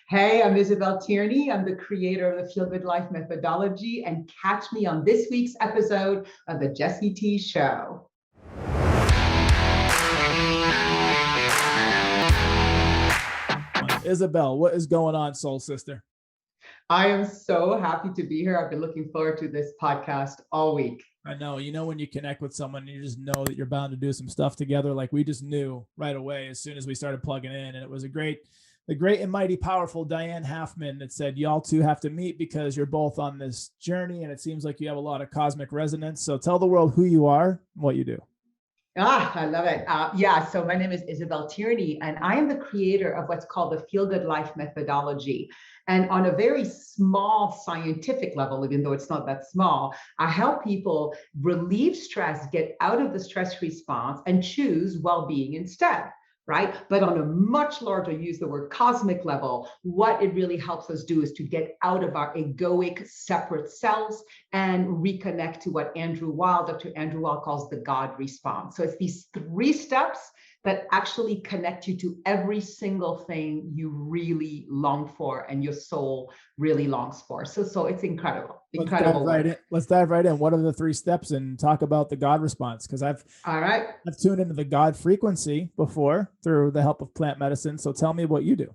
Hey, I'm Isabelle Tierney. I'm the creator of the Feel Good Life methodology, and catch me on this week's episode of the Jessie T Show. Isabelle, what is going on, soul sister? I am so happy to be here. I've been looking forward to this podcast all week. I know, when you connect with someone, you just know that you're bound to do some stuff together. Like we just knew right away as soon as we started plugging in. And it was the great and mighty powerful Diane Halfman that said, y'all two have to meet because you're both on this journey. And it seems like you have a lot of cosmic resonance. So tell the world who you are and what you do. I love it. So my name is Isabelle Tierney, and I am the creator of what's called the Feel Good Life methodology. And on a very small scientific level, even though it's not that small, I help people relieve stress, get out of the stress response, and choose well-being instead. Right? But on a much larger, use the word cosmic level, what it really helps us do is to get out of our egoic separate selves and reconnect to what Dr. Andrew Weil calls the God response. So it's these 3 steps that actually connect you to every single thing you really long for and your soul really longs for. So it's incredible. Let's dive right in. What are the 3 steps and talk about the God response? Because I've tuned into the God frequency before through the help of plant medicine. So tell me what you do.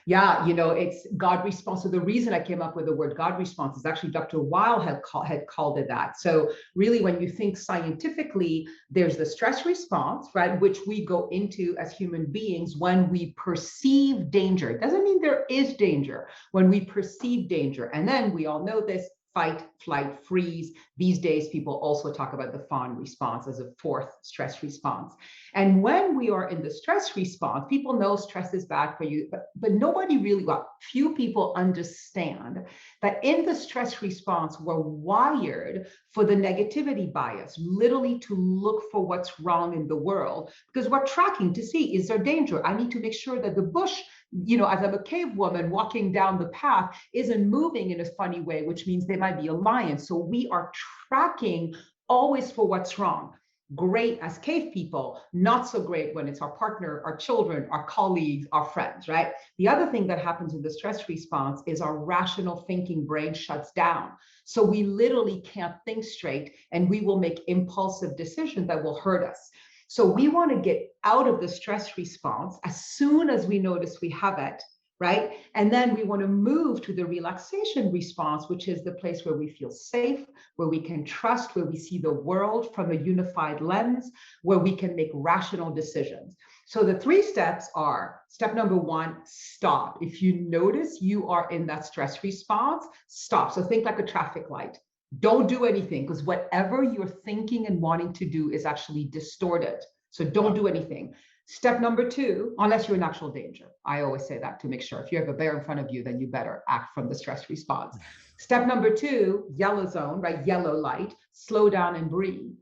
Yeah, it's God response. So the reason I came up with the word God response is actually Dr. Weil had called it that. So really, when you think scientifically, there's the stress response, right, which we go into as human beings when we perceive danger. It doesn't mean there is danger. When we perceive danger, and then we all know this, fight, flight, freeze. These days, people also talk about the fawn response as a 4th stress response. And when we are in the stress response, people know stress is bad for you, but nobody really, few people understand that in the stress response, we're wired for the negativity bias, literally to look for what's wrong in the world, because we're tracking to see, is there danger? I need to make sure that the bush, as I'm a cave woman walking down the path, isn't moving in a funny way, which means there might be a lion. So we are tracking always for what's wrong. Great as cave people, not so great when it's our partner, our children, our colleagues, our friends, right? The other thing that happens in the stress response is our rational thinking brain shuts down. So we literally can't think straight, and we will make impulsive decisions that will hurt us. So we want to get out of the stress response as soon as we notice we have it, right? And then we want to move to the relaxation response, which is the place where we feel safe, where we can trust, where we see the world from a unified lens, where we can make rational decisions. So the 3 steps are: step number 1, stop. If you notice you are in that stress response, stop. So think like a traffic light. Don't do anything, because whatever you're thinking and wanting to do is actually distorted. So don't do anything. Step number 2, unless you're in actual danger. I always say that to make sure. If you have a bear in front of you, then you better act from the stress response. Step number 2, yellow zone, right? Yellow light, slow down and breathe.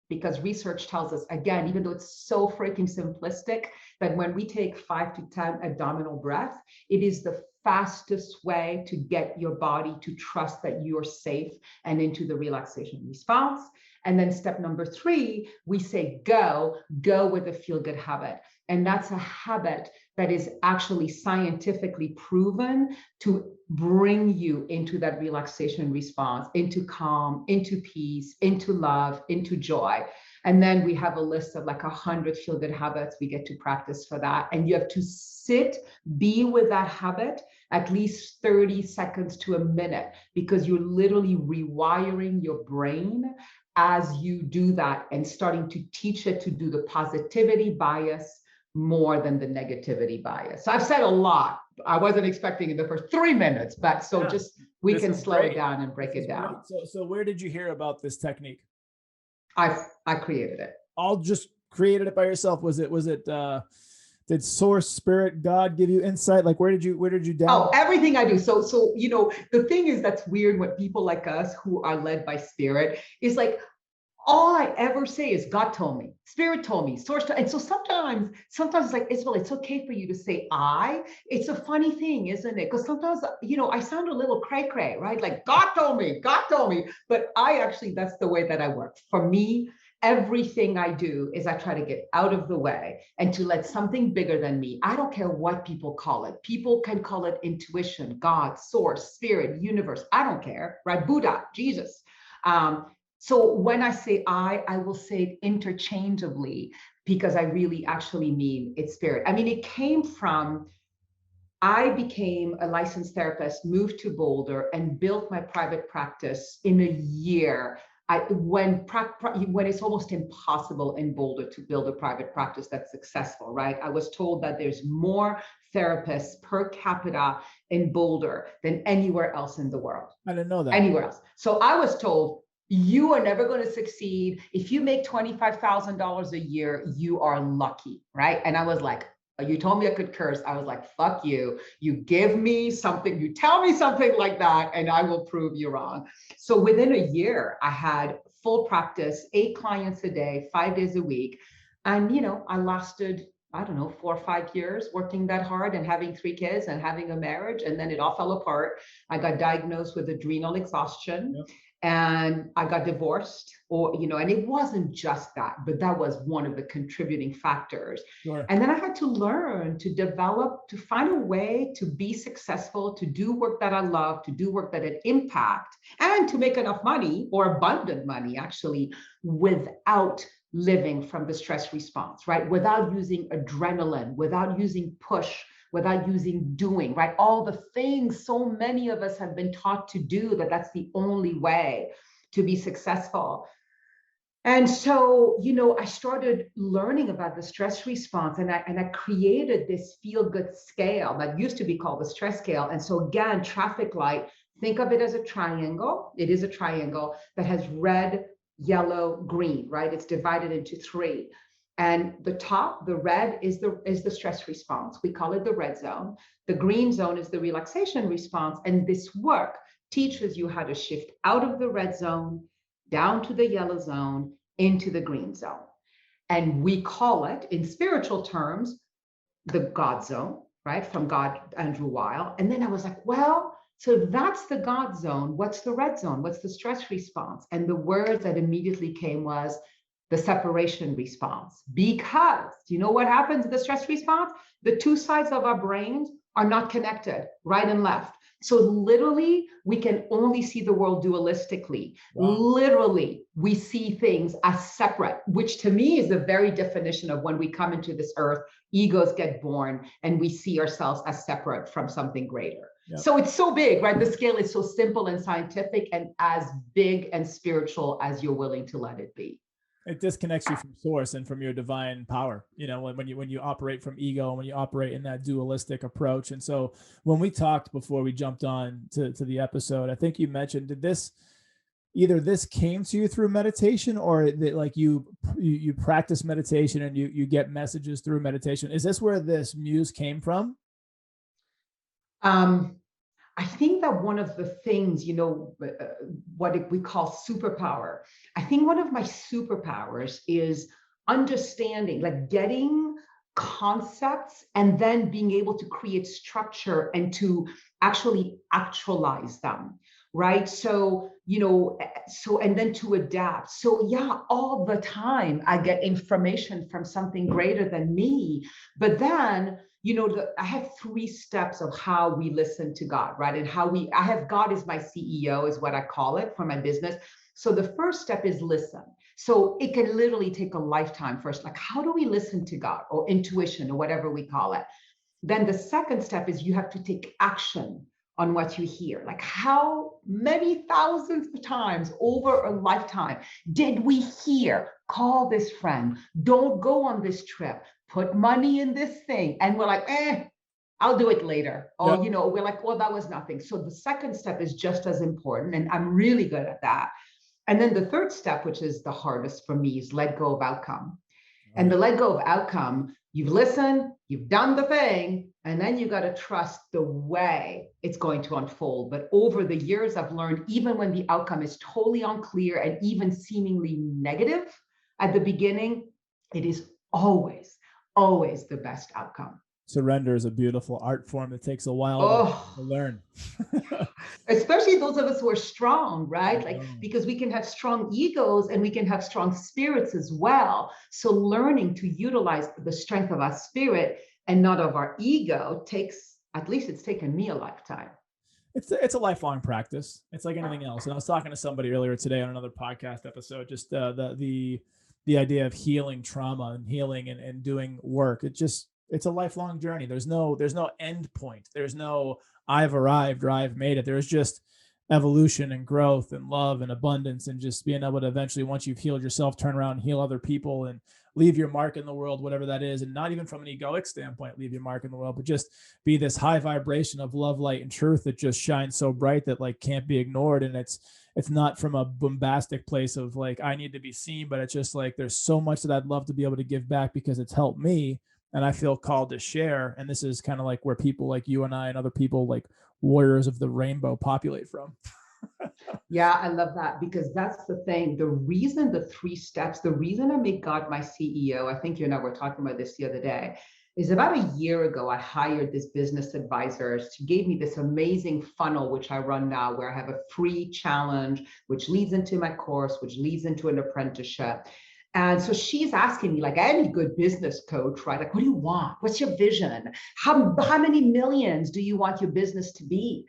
Because research tells us, again, even though it's so freaking simplistic, that when we take 5 to 10 abdominal breaths, it is the fastest way to get your body to trust that you're safe and into the relaxation response. And then step number 3, we say go with a feel-good habit. And that's a habit that is actually scientifically proven to bring you into that relaxation response, into calm, into peace, into love, into joy. And then we have a list of like 100 feel-good habits we get to practice for that. And you have to be with that habit at least 30 seconds to a minute, because you're literally rewiring your brain as you do that and starting to teach it to do the positivity bias more than the negativity bias. So I've said a lot. I wasn't expecting in the first 3 minutes, but we can slow it down and break it down. So where did you hear about this technique? I created it. All just created it by yourself? Did source, spirit, God give you insight? Like where did you download? Oh, everything I do. So the thing is that's weird when people like us who are led by spirit is like, all I ever say is God told me, spirit told me, source told me. And so sometimes it's like, Isabelle, it's okay for you to say I. It's a funny thing, isn't it? Because sometimes, I sound a little cray-cray, right? Like God told me. But I actually, that's the way that I work. For me, everything I do is I try to get out of the way and to let something bigger than me. I don't care what people call it. People can call it intuition, God, source, spirit, universe. I don't care, right? Buddha, Jesus. So when I say I will say it interchangeably because I really actually mean it's spirit. I mean, it came from, I became a licensed therapist, moved to Boulder, and built my private practice in a year. When it's almost impossible in Boulder to build a private practice that's successful, right? I was told that there's more therapists per capita in Boulder than anywhere else in the world. I didn't know that. Anywhere else. So I was told, you are never going to succeed. If you make $25,000 a year, you are lucky, right? And I was like, you told me I could curse. I was like, fuck you. You give me something, you tell me something like that, and I will prove you wrong. So within a year, I had full practice, 8 clients a day, 5 days a week. And, I lasted, I don't know, 4 or 5 years working that hard and having 3 kids and having a marriage. And then it all fell apart. I got diagnosed with adrenal exhaustion. Yep. And I got divorced, and it wasn't just that, but that was one of the contributing factors. Sure. And then I had to learn to develop, to find a way to be successful, to do work that I love, to do work that had impact, and to make enough money, or abundant money actually, without living from the stress response, right? Without using adrenaline, without using push, without using doing, right? All the things so many of us have been taught to do, that's the only way to be successful. And so, I started learning about the stress response, and I created this feel-good scale that used to be called the stress scale. And so again, traffic light, think of it as a triangle. It is a triangle that has red, yellow, green, right? It's divided into 3. And the top, the red, is the stress response. We call it the red zone. The green zone is the relaxation response. And this work teaches you how to shift out of the red zone, down to the yellow zone, into the green zone. And we call it, in spiritual terms, the God zone, right? From God, Andrew Weil. And then I was like, well, so that's the God zone. What's the red zone? What's the stress response? And the word that immediately came was the separation response. Because you know what happens in the stress response? The 2 sides of our brains are not connected, right and left. So literally, we can only see the world dualistically. Wow. Literally, we see things as separate, which to me is the very definition of when we come into this earth, egos get born, and we see ourselves as separate from something greater. Yep. So it's so big, right? The scale is so simple and scientific, and as big and spiritual as you're willing to let it be. It disconnects you from source and from your divine power, when you operate from ego and when you operate in that dualistic approach. And so when we talked before we jumped on to the episode, I think you mentioned, either this came to you through meditation, or that like you practice meditation and you get messages through meditation. Is this where this muse came from? I think that one of the things, what we call superpower, I think one of my superpowers is understanding, like getting concepts and then being able to create structure and to actually actualize them, right? So, and then to adapt. So yeah, all the time I get information from something greater than me, but then I have 3 steps of how we listen to God, right? And I have God as my CEO, is what I call it for my business. So the first step is listen. So it can literally take a lifetime first. Like, how do we listen to God, or intuition, or whatever we call it? Then the second step is you have to take action on what you hear. Like, how many thousands of times over a lifetime did we hear, call this friend, don't go on this trip, put money in this thing? And we're like, I'll do it later. Or, yep. We're like, well, that was nothing. So the second step is just as important. And I'm really good at that. And then the third step, which is the hardest for me, is let go of outcome. And the let go of outcome, you've listened, you've done the thing, and then you got to trust the way it's going to unfold. But over the years, I've learned, even when the outcome is totally unclear and even seemingly negative at the beginning, it is always the best outcome. Surrender is a beautiful art form that takes a while to Oh, learn. especially those of us who are strong, I right? Like, know. because we can have strong egos and we can have strong spirits as well. So learning to utilize the strength of our spirit and not of our ego takes, at least it's taken me a lifetime. It's a lifelong practice. It's like anything else. And I was talking to somebody earlier today on another podcast episode, just the idea of healing trauma and healing and doing work. It's a lifelong journey. There's no end point. There's no I've arrived or I've made it. There's just evolution and growth and love and abundance, and just being able to eventually, once you've healed yourself, turn around and heal other people and leave your mark in the world, whatever that is. And not even from an egoic standpoint, leave your mark in the world, but just be this high vibration of love, light, and truth that just shines so bright that like can't be ignored. And it's not from a bombastic place of like I need to be seen, but it's just like there's so much that I'd love to be able to give back because it's helped me, and I feel called to share. And this is kind of like where people like you and I and other people like warriors of the rainbow populate from. Yeah, I love that because that's the thing. The reason the three steps, the reason I make God my CEO, I think you and I were talking about this the other day, is about a year ago, I hired this business advisor. She gave me this amazing funnel, which I run now, where I have a free challenge, which leads into my course, which leads into an apprenticeship. And so she's asking me, like any good business coach, right? Like, what do you want? What's your vision? How many millions do you want your business to be?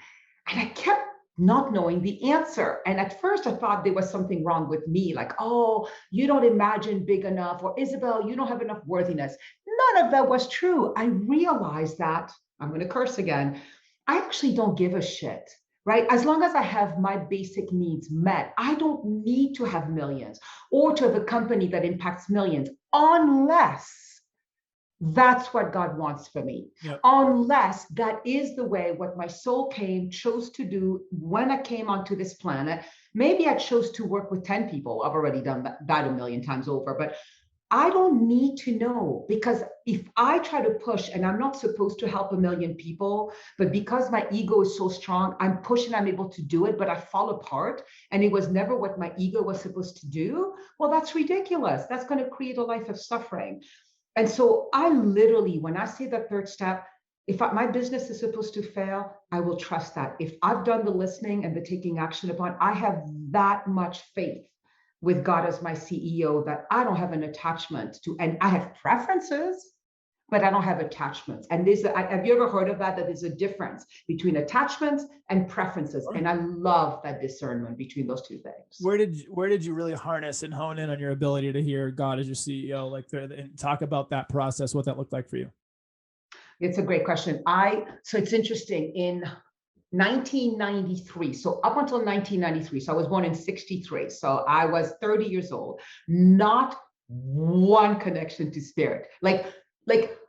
And I kept not knowing the answer. And at first, I thought there was something wrong with me, like, oh, you don't imagine big enough, or Isabelle, you don't have enough worthiness. None of that was true. I realized that, I'm going to curse again, I actually don't give a shit. Right? As long as I have my basic needs met, I don't need to have millions or to have a company that impacts millions unless that's what God wants for me. Yep. Unless that is the way what my soul chose to do when I came onto this planet. Maybe I chose to work with 10 people. I've already done that a million times over, but I don't need to know, because if I try to push, and I'm not supposed to help a million people, but because my ego is so strong, I'm pushing, I'm able to do it, but I fall apart. And it was never what my ego was supposed to do. Well, that's ridiculous. That's going to create a life of suffering. And so I literally, when I say the third step, if my business is supposed to fail, I will trust that. If I've done the listening and the taking action upon, I have that much faith with God as my CEO that I don't have an attachment to, and I have preferences, but I don't have attachments. And have you ever heard of that? That there's a difference between attachments and preferences. And I love that discernment between those two things. Where did you really harness and hone in on your ability to hear God as your CEO, like and talk about that process, what that looked like for you? It's a great question. So it's interesting. In 1993, so up until 1993, so I was born in 63, so I was 30 years old, not one connection to spirit, like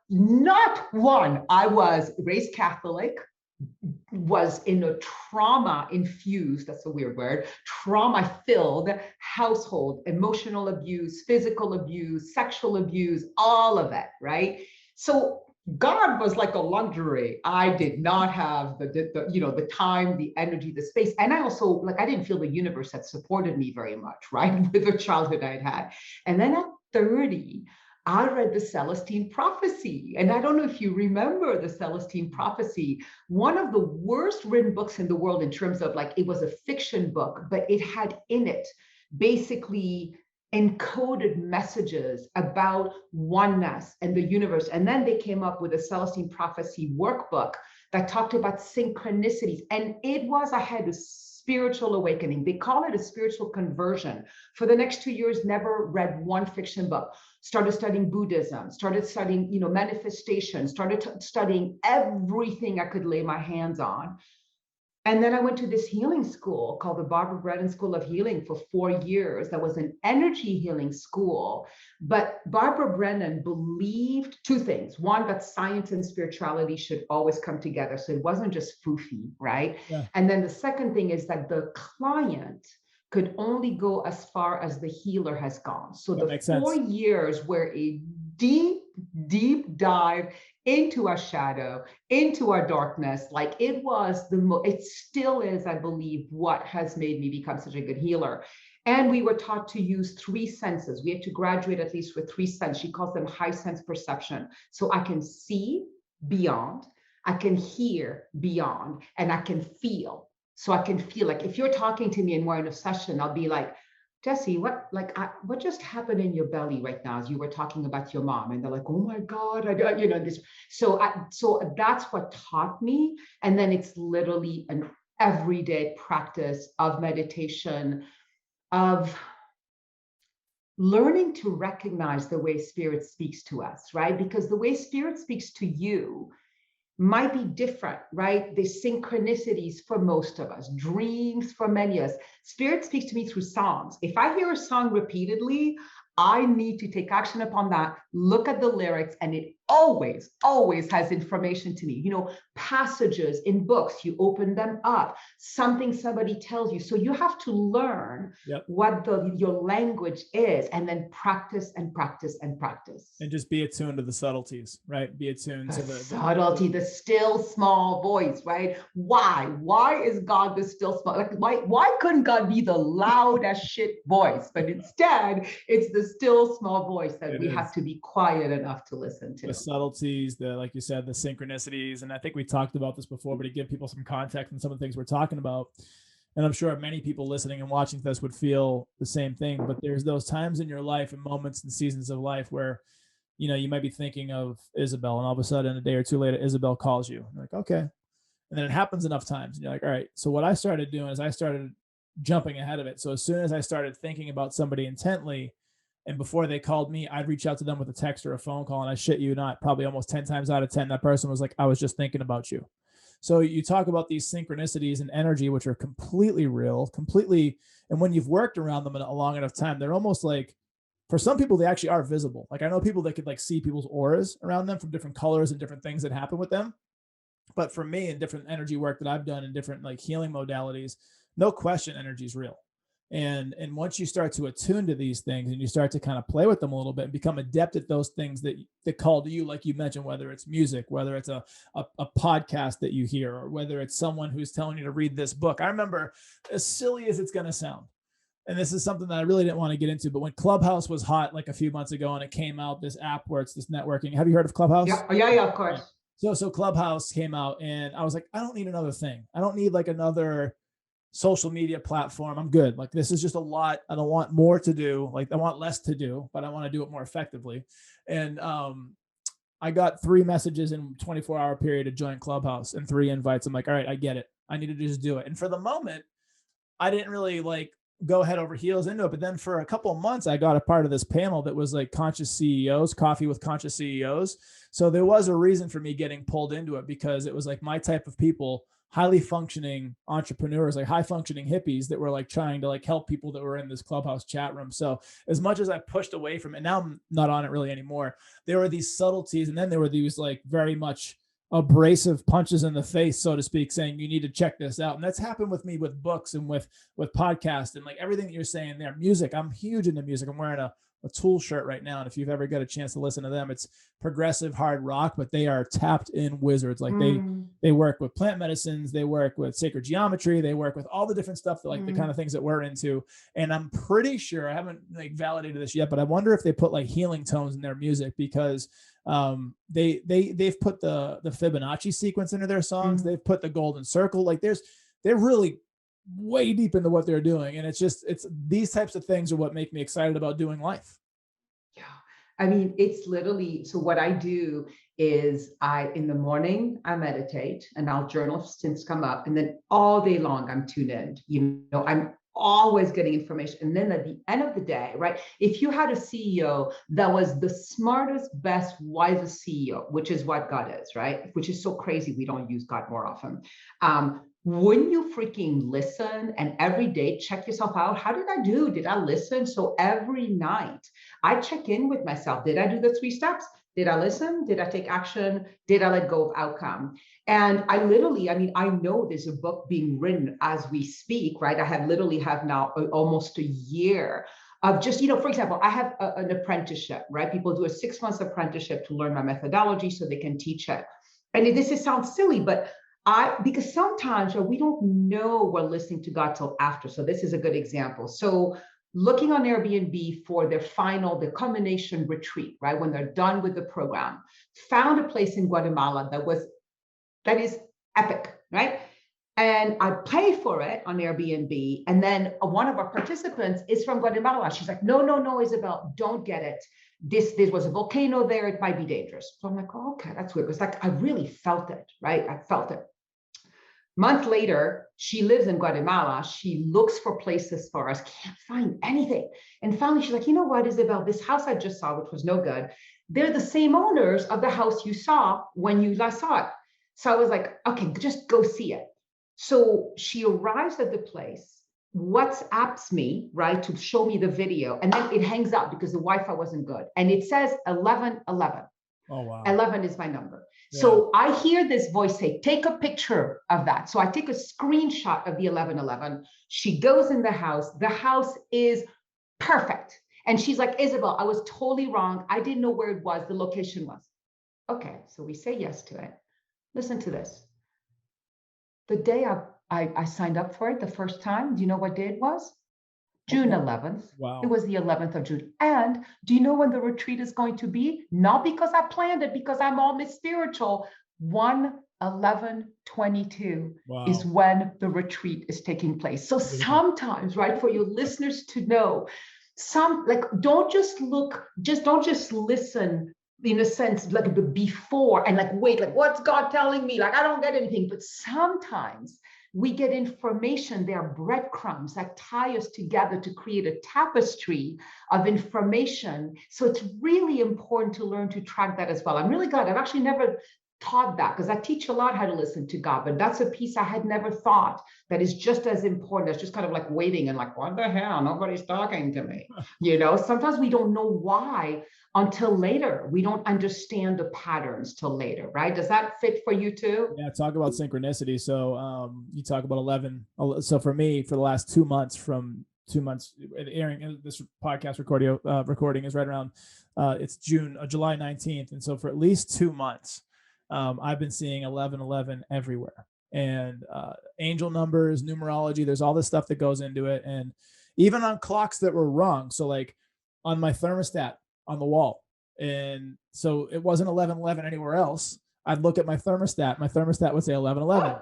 not one. I was raised Catholic, was in a trauma infused, that's a weird word, trauma filled household, emotional abuse, physical abuse, sexual abuse, all of it, right? So God was like a luxury. I did not have the time, the energy, the space. And I also, like, I didn't feel the universe had supported me very much, right? With the childhood I'd had. And then at 30, I read the Celestine Prophecy. And I don't know if you remember the Celestine Prophecy, one of the worst written books in the world in terms of, like, it was a fiction book, but it had in it basically encoded messages about oneness and the universe. And then they came up with a Celestine Prophecy workbook that talked about synchronicities. And I had a spiritual awakening. They call it a spiritual conversion. For the next 2 years, never read one fiction book. Started studying Buddhism, started studying, manifestation, started studying everything I could lay my hands on. And then I went to this healing school called the Barbara Brennan School of Healing for 4 years. That was an energy healing school. But Barbara Brennan believed two things. One, that science and spirituality should always come together. So it wasn't just foofy, right? Yeah. And then the second thing is that the client could only go as far as the healer has gone. So That the makes 4 sense. years were a deep, deep dive into our shadow, into our darkness. Like, it was it still is, I believe, what has made me become such a good healer. And we were taught to use 3 senses. We had to graduate at least with 3 senses. She calls them high sense perception. So I can see, beyond, I can hear beyond, and I can feel. So I can feel like if you're talking to me and we're in a session, I'll be like, Jesse, what just happened in your belly right now as you were talking about your mom? And they're like, oh my God, I got, this. So that's what taught me. And then it's literally an everyday practice of meditation, of learning to recognize the way spirit speaks to us, right? Because the way spirit speaks to you might be different, right? The synchronicities for most of us, dreams for many of us. Spirit speaks to me through songs. If I hear a song repeatedly, I need to take action upon that, look at the lyrics, and it always, always has information to me. Passages in books, you open them up, something somebody tells you. So you have to learn what your language is, and then practice and practice and practice. And just be attuned to the subtleties, right? Be attuned to the subtlety, the still small voice, right? Why is God the still small? Like, why couldn't God be the loud as shit voice? But instead, it's the still small voice that we have to be quiet enough to listen to. The subtleties, like you said, the synchronicities. And I think we talked about this before, but to give people some context and some of the things we're talking about, and I'm sure many people listening and watching this would feel the same thing, but there's those times in your life and moments and seasons of life where, you might be thinking of Isabelle, and all of a sudden a day or two later, Isabelle calls you. You're like, okay. And then it happens enough times and you're like, all right. So what I started doing is I started jumping ahead of it. So as soon as I started thinking about somebody intently, and before they called me, I'd reach out to them with a text or a phone call, and I shit you not, probably almost 10 times out of 10, that person was like, I was just thinking about you. So you talk about these synchronicities and energy, which are completely real, and when you've worked around them a long enough time, they're almost like, for some people, they actually are visible. Like I know people that could like see people's auras around them from different colors and different things that happen with them. But for me, in different energy work that I've done in different like healing modalities, no question, energy is real. And once you start to attune to these things and you start to kind of play with them a little bit and become adept at those things that call to you, like you mentioned, whether it's music, whether it's a podcast that you hear, or whether it's someone who's telling you to read this book. I remember, as silly as it's going to sound, and this is something that I really didn't want to get into, but when Clubhouse was hot like a few months ago and it came out, this app where it's this networking. Have you heard of Clubhouse? Yeah, of course. So Clubhouse came out and I was like, I don't need another thing. I don't need like another social media platform. I'm good. Like this is just a lot. I don't want more to do. Like I want less to do, but I want to do it more effectively. And I got 3 messages in 24-hour period to join Clubhouse and 3 invites. I'm like, all right, I get it. I need to just do it. And for the moment, I didn't really like go head over heels into it. But then for a couple of months, I got a part of this panel that was like conscious CEOs, coffee with conscious CEOs. So there was a reason for me getting pulled into it, because it was like my type of people, highly functioning entrepreneurs, like high functioning hippies that were like trying to like help people that were in this Clubhouse chat room. So as much as I pushed away from it, now I'm not on it really anymore. There were these subtleties, and then there were these like very much abrasive punches in the face, so to speak, saying you need to check this out. And that's happened with me with books and with podcasts and like everything that you're saying there. Music, I'm huge into music. I'm wearing a Tool shirt right now, and if you've ever got a chance to listen to them, it's progressive hard rock, but they are tapped in wizards. Like they work with plant medicines, they work with sacred geometry, they work with all the different stuff that like the kind of things that we're into. And I'm pretty sure, I haven't like validated this yet, but I wonder if they put like healing tones in their music, because they've put the Fibonacci sequence into their songs. They've put the golden circle. Like they're really way deep into what they're doing. And it's these types of things are what make me excited about doing life. Yeah. I mean, it's literally, so what I do is in the morning, I meditate and I'll journal if things come up. And then all day long, I'm tuned in, I'm always getting information. And then at the end of the day, right, if you had a CEO that was the smartest, best, wisest CEO, which is what God is, right? Which is so crazy. We don't use God more often. Wouldn't you freaking listen and every day check yourself out? How did I do? Did I listen? So every night I check in with myself. Did I do the 3 steps? Did I listen? Did I take action? Did I let go of outcome? And I know there's a book being written as we speak, right? I literally have now almost a year of just, for example, I have an apprenticeship, right? People do a 6 months apprenticeship to learn my methodology so they can teach it. And this sounds silly, but because sometimes we don't know we're listening to God till after. So this is a good example. So looking on Airbnb for their culmination retreat, right? When they're done with the program, found a place in Guatemala that is epic, right? And I pay for it on Airbnb. And then one of our participants is from Guatemala. She's like, no, Isabelle, don't get it. This was a volcano there. It might be dangerous. So I'm like, oh, okay, that's weird. It's like, I really felt it, right? I felt it. Month later, she lives in Guatemala. She looks for places for us, can't find anything. And finally, she's like, you know what, Isabelle, this house I just saw, which was no good, they're the same owners of the house you saw when you last saw it. So I was like, okay, just go see it. So she arrives at the place, WhatsApps me, right, to show me the video. And then it hangs up because the Wi-Fi wasn't good. And it says 1111. Oh, wow. 11 is my number. Yeah. So I hear this voice say, take a picture of that. So I take a screenshot of the 1111. She goes in the house. The house is perfect. And she's like, Isabelle, I was totally wrong. I didn't know where it was. The location was. Okay, so we say yes to it. Listen to this. The day I signed up for it the first time, do you know what day it was? June 11th. Wow. It was the 11th of June. And do you know when the retreat is going to be? Not because I planned it, because I'm all Miss Spiritual. 1/11/22 Wow. is when the retreat is taking place. So sometimes, right, for your listeners to know, don't just listen in a sense, like the before and like, wait, like what's God telling me? Like, I don't get anything. But sometimes we get information, there are breadcrumbs that tie us together to create a tapestry of information. So it's really important to learn to track that as well. I'm really glad. I've actually never taught that because I teach a lot how to listen to God, but that's a piece I had never thought that is just as important as just kind of like waiting and like, what the hell? Nobody's talking to me. Sometimes we don't know why until later. We don't understand the patterns till later, right? Does that fit for you too? Yeah, talk about synchronicity. So you talk about 11. So for me, for the last 2 months, airing this podcast recording is right around, it's July 19th. And so for at least 2 months, I've been seeing 1111 everywhere, and angel numbers, numerology, there's all this stuff that goes into it. And even on clocks that were wrong. So like on my thermostat on the wall. And so it wasn't 1111 anywhere else. I'd look at my thermostat would say 1111.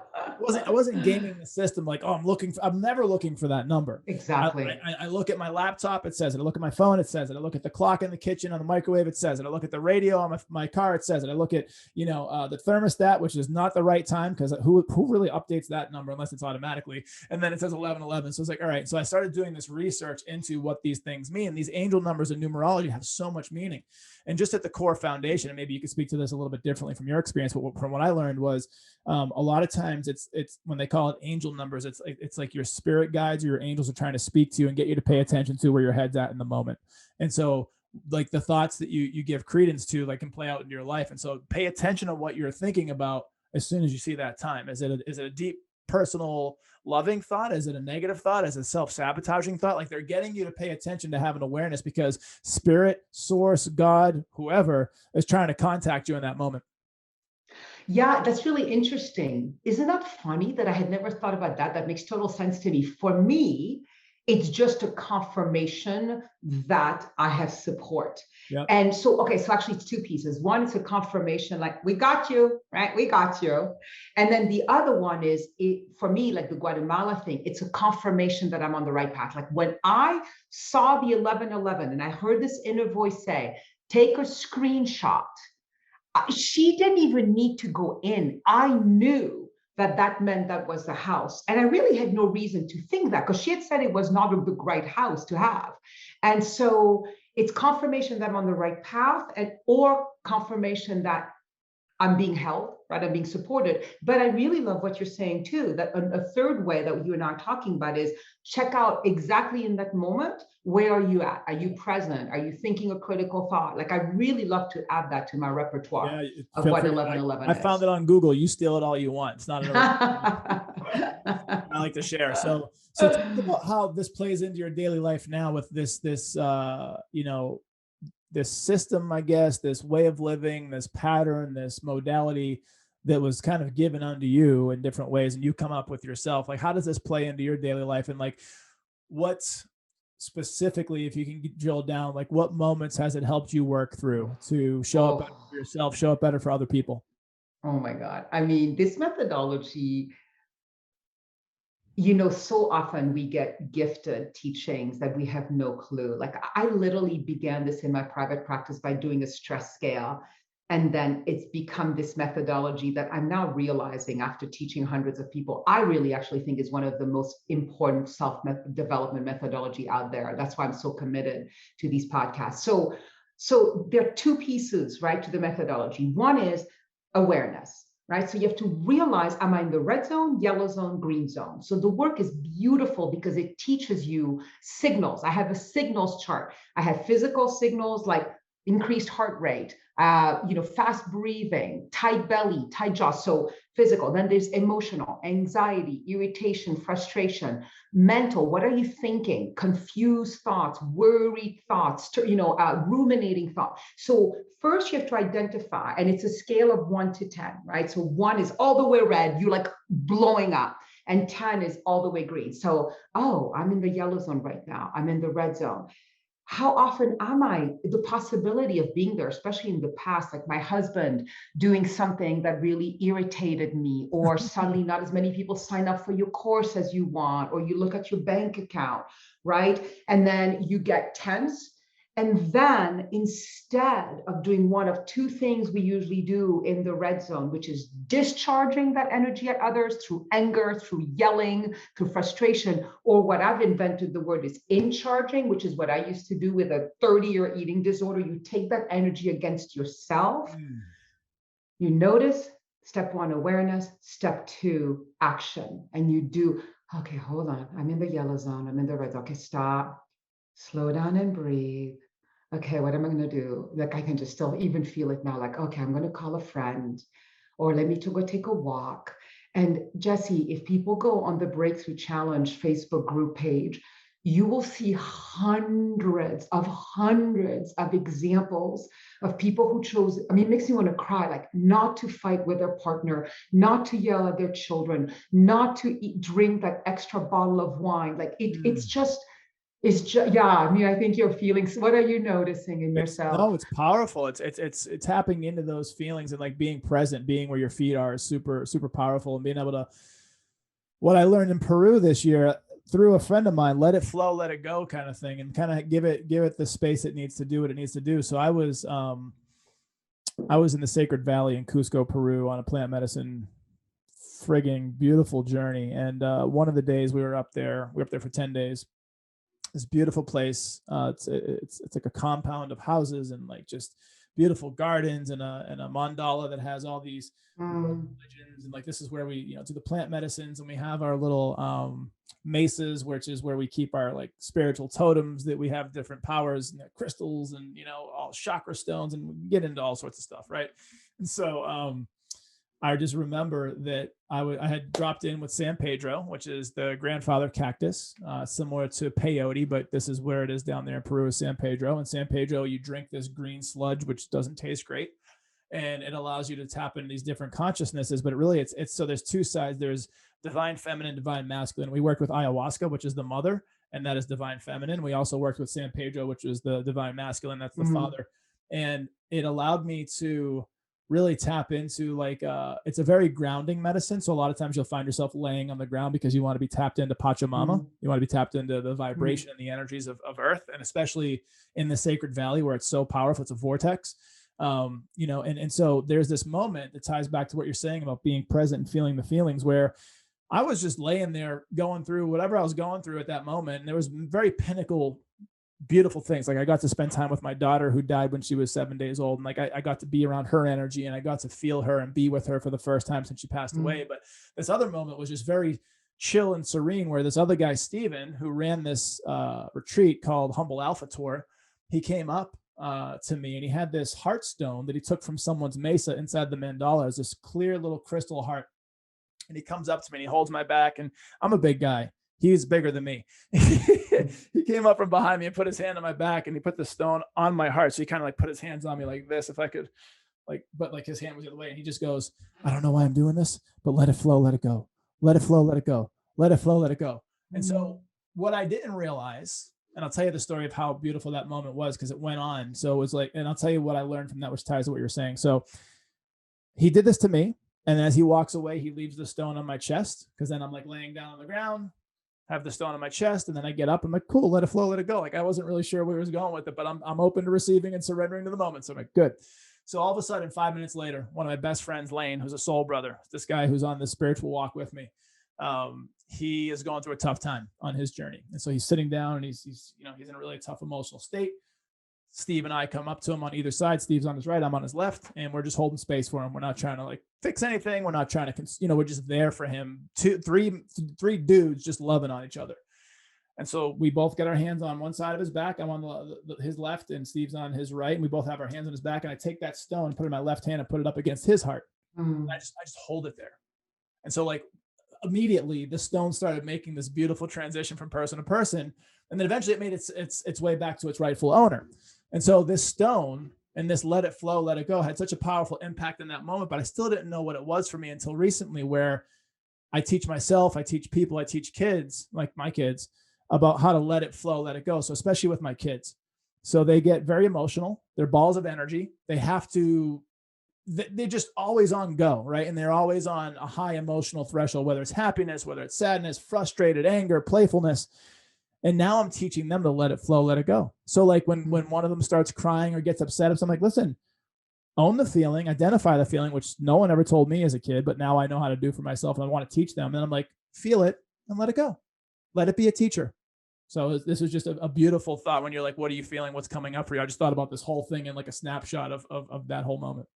I wasn't gaming the system like, oh, I'm never looking for that number. Exactly. I look at my laptop, it says it. I look at my phone, it says it. I look at the clock in the kitchen on the microwave, it says it. I look at the radio on my car, it says it. I look at, the thermostat, which is not the right time because who really updates that number unless it's automatically. And then it says 1111. So it's like, all right. So I started doing this research into what these things mean. These angel numbers and numerology have so much meaning. And just at the core foundation, and maybe you could speak to this a little bit differently from your experience, but from what I learned was a lot of times it's when they call it angel numbers, it's like your spirit guides or your angels are trying to speak to you and get you to pay attention to where your head's at in the moment. And so like the thoughts that you give credence to like can play out into your life. And so pay attention to what you're thinking about as soon as you see that time. Is it a deep personal loving thought? Is it a negative thought? Is it self-sabotaging thought? Like they're getting you to pay attention to have an awareness because spirit, source, God, whoever is trying to contact you in that moment. Yeah, that's really interesting. Isn't that funny that I had never thought about that? That makes total sense to me. For me, it's just a confirmation that I have support. Yep. And so, okay, so actually it's two pieces. One is a confirmation, like, we got you, right? We got you. And then the other one is, for me, like the Guatemala thing, it's a confirmation that I'm on the right path. Like when I saw the 1111 and I heard this inner voice say, take a screenshot, she didn't even need to go in. I knew that meant that was the house. And I really had no reason to think that because she had said it was not the right house to have. And so it's confirmation that I'm on the right path or confirmation that I'm being held, right? I'm being supported. But I really love what you're saying too, that a third way that you and I are talking about is check out exactly in that moment, where are you at? Are you present? Are you thinking a critical thought? Like I really love to add that to my repertoire of what 1111 is. I found it on Google. You steal it all you want. It's not I like to share. So talk about how this plays into your daily life now with this system, I guess, this way of living, this pattern, this modality that was kind of given unto you in different ways and you come up with yourself. Like, how does this play into your daily life? And like, specifically, if you can drill down, like what moments has it helped you work through to show up better for yourself, show up better for other people? Oh my God. I mean, this methodology, so often we get gifted teachings that we have no clue. Like I literally began this in my private practice by doing a stress scale. And then it's become this methodology that I'm now realizing after teaching hundreds of people, I really actually think is one of the most important self-development methodology out there. That's why I'm so committed to these podcasts. So there are two pieces, right, to the methodology. One is awareness, right? So you have to realize, am I in the red zone, yellow zone, green zone? So the work is beautiful because it teaches you signals. I have a signals chart. I have physical signals like increased heart rate, fast breathing, tight belly, tight jaw. So physical. Then there's emotional, anxiety, irritation, frustration, mental. What are you thinking? Confused thoughts, worried thoughts, ruminating thoughts. So first you have to identify, and it's a scale of 1 to 10, right? So 1 is all the way red, you're like blowing up, and 10 is all the way green. So, I'm in the yellow zone right now. I'm in the red zone. How often am I the possibility of being there, especially in the past, like my husband doing something that really irritated me, or suddenly not as many people sign up for your course as you want, or you look at your bank account, right? And then you get tense. And then instead of doing one of two things we usually do in the red zone, which is discharging that energy at others through anger, through yelling, through frustration, or what I've invented, the word is in charging, which is what I used to do with a 30-year eating disorder. You take that energy against yourself. You notice, step 1, awareness, step 2, action. And you do, okay, hold on. I'm in the yellow zone. I'm in the red zone. Okay, stop. Slow down and breathe. Okay, what am I going to do? Like I can just still even feel it now. Like, okay, I'm going to call a friend, or let me to go take a walk. And Jesse, if people go on the Breakthrough Challenge Facebook group page, you will see hundreds of examples of people who chose, it makes me want to cry, like not to fight with their partner, not to yell at their children, not to drink that extra bottle of wine. Like it's just, I think your feelings, what are you noticing in yourself? No, it's powerful. It's tapping into those feelings, and like being present, being where your feet are is super, super powerful. And being able to, what I learned in Peru this year through a friend of mine, let it flow, let it go kind of thing, and kind of give it the space it needs to do what it needs to do. So I was in the Sacred Valley in Cusco, Peru on a plant medicine frigging beautiful journey. And one of the days we were up there for 10 days. This beautiful place. It's like a compound of houses and like just beautiful gardens and a mandala that has all these religions. And like, this is where we, do the plant medicines, and we have our little mesas, which is where we keep our like spiritual totems that we have different powers, and crystals, and, all chakra stones, and we get into all sorts of stuff. Right. And so, I just remember that I had dropped in with San Pedro, which is the grandfather cactus, similar to peyote, but this is where it is down there in Peru, is San Pedro. And San Pedro, you drink this green sludge, which doesn't taste great, and it allows you to tap into these different consciousnesses. But it really, it's so there's two sides. There's divine feminine, divine masculine. We worked with ayahuasca, which is the mother, and that is divine feminine. We also worked with San Pedro, which is the divine masculine, that's the father. And it allowed me to really tap into like it's a very grounding medicine. So a lot of times you'll find yourself laying on the ground because you want to be tapped into Pachamama. You want to be tapped into the vibration and the energies of Earth, and especially in the Sacred Valley where it's so powerful. It's a vortex. And so there's this moment that ties back to what you're saying about being present and feeling the feelings, where I was just laying there going through whatever I was going through at that moment. And there was very pinnacle beautiful things. Like I got to spend time with my daughter who died when she was 7 days old. And like, I got to be around her energy, and I got to feel her and be with her for the first time since she passed away. But this other moment was just very chill and serene, where this other guy, Steven, who ran this retreat called Humble Alpha Tour, he came up to me, and he had this heart stone that he took from someone's mesa inside the mandala. It's this clear little crystal heart. And he comes up to me and he holds my back, and I'm a big guy. He's bigger than me. He came up from behind me and put his hand on my back, and he put the stone on my heart. So he kind of like put his hands on me like this, if I could, but his hand was the other way. And he just goes, I don't know why I'm doing this, but let it flow, let it go. Let it flow, let it go. Let it flow, let it go. And so what I didn't realize And I'll tell you the story of how beautiful that moment was, because it went on. So it was like, and I'll tell you what I learned from that, which ties to what you're saying. So he did this to me. And as he walks away, he leaves the stone on my chest, because then I'm like laying down on the ground, have the stone on my chest, and then I get up. I'm like, cool, let it flow, let it go. Like, I wasn't really sure where he was going with it, but I'm open to receiving and surrendering to the moment. So I'm like, good. So all of a sudden, 5 minutes later, one of my best friends, Lane, who's a soul brother, this guy who's on this spiritual walk with me, he is going through a tough time on his journey. And so he's sitting down, and he's in a really tough emotional state. Steve and I come up to him on either side. Steve's on his right, I'm on his left, and we're just holding space for him. We're not trying to like fix anything. We're not trying to, we're just there for him. Three dudes just loving on each other. And so we both get our hands on one side of his back. I'm on his left, and Steve's on his right. And we both have our hands on his back. And I take that stone, put it in my left hand, and put it up against his heart. And I just hold it there. And so like immediately the stone started making this beautiful transition from person to person. And then eventually it made its way back to its rightful owner. And so this stone and this let it flow, let it go had such a powerful impact in that moment, but I still didn't know what it was for me until recently, where I teach myself, I teach people, I teach kids, like my kids, about how to let it flow, let it go. So especially with my kids. So they get very emotional. They're balls of energy. They're just always on go, right? And they're always on a high emotional threshold, whether it's happiness, whether it's sadness, frustrated, anger, playfulness. And now I'm teaching them to let it flow, let it go. So like when one of them starts crying or gets upset, I'm like, listen, own the feeling, identify the feeling, which no one ever told me as a kid, but now I know how to do for myself, and I want to teach them. And I'm like, feel it and let it go. Let it be a teacher. So this is just a beautiful thought when you're like, what are you feeling? What's coming up for you? I just thought about this whole thing in like a snapshot of that whole moment.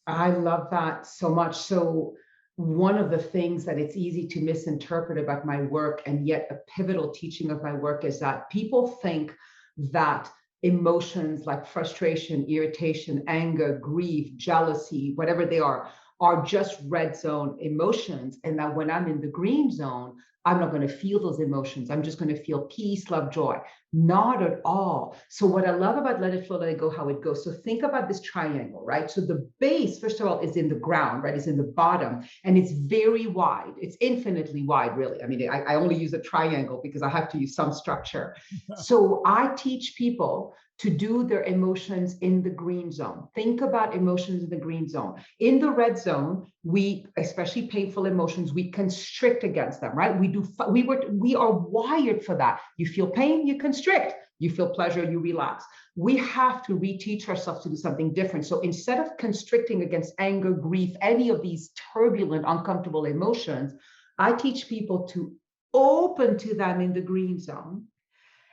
I love that so much. So one of the things that it's easy to misinterpret about my work, and yet a pivotal teaching of my work, is that people think that emotions like frustration, irritation, anger, grief, jealousy, whatever they are just red zone emotions. And that when I'm in the green zone, I'm not going to feel those emotions. I'm just going to feel peace, love, joy. Not at all. So what I love about let it flow, let it go, how it goes. So think about this triangle, right? So the base, first of all, is in the ground, right? It's in the bottom, and it's very wide. It's infinitely wide, really. I mean, I only use a triangle because I have to use some structure. So I teach people to do their emotions in the green zone. Think about emotions in the green zone. In the red zone, especially painful emotions, we constrict against them, right? We are wired for that. You feel pain, you constrict. You feel pleasure, you relax. We have to reteach ourselves to do something different. So instead of constricting against anger, grief, any of these turbulent, uncomfortable emotions, I teach people to open to them in the green zone.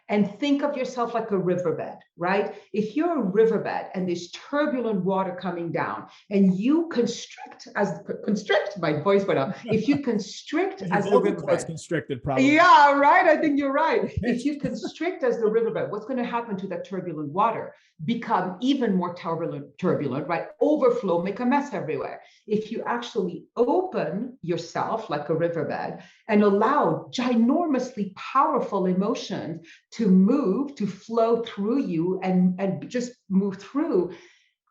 And think of yourself like a riverbed, right? If you're a riverbed and there's turbulent water coming down, and you constrict, my voice went up. If you constrict as the riverbed, constricted, probably. Yeah, right. I think you're right. If you constrict as the riverbed, what's going to happen to that turbulent water? Become even more turbulent, right? Overflow, make a mess everywhere. If you actually open yourself like a riverbed and allow ginormously powerful emotions to move, to flow through you and just move through.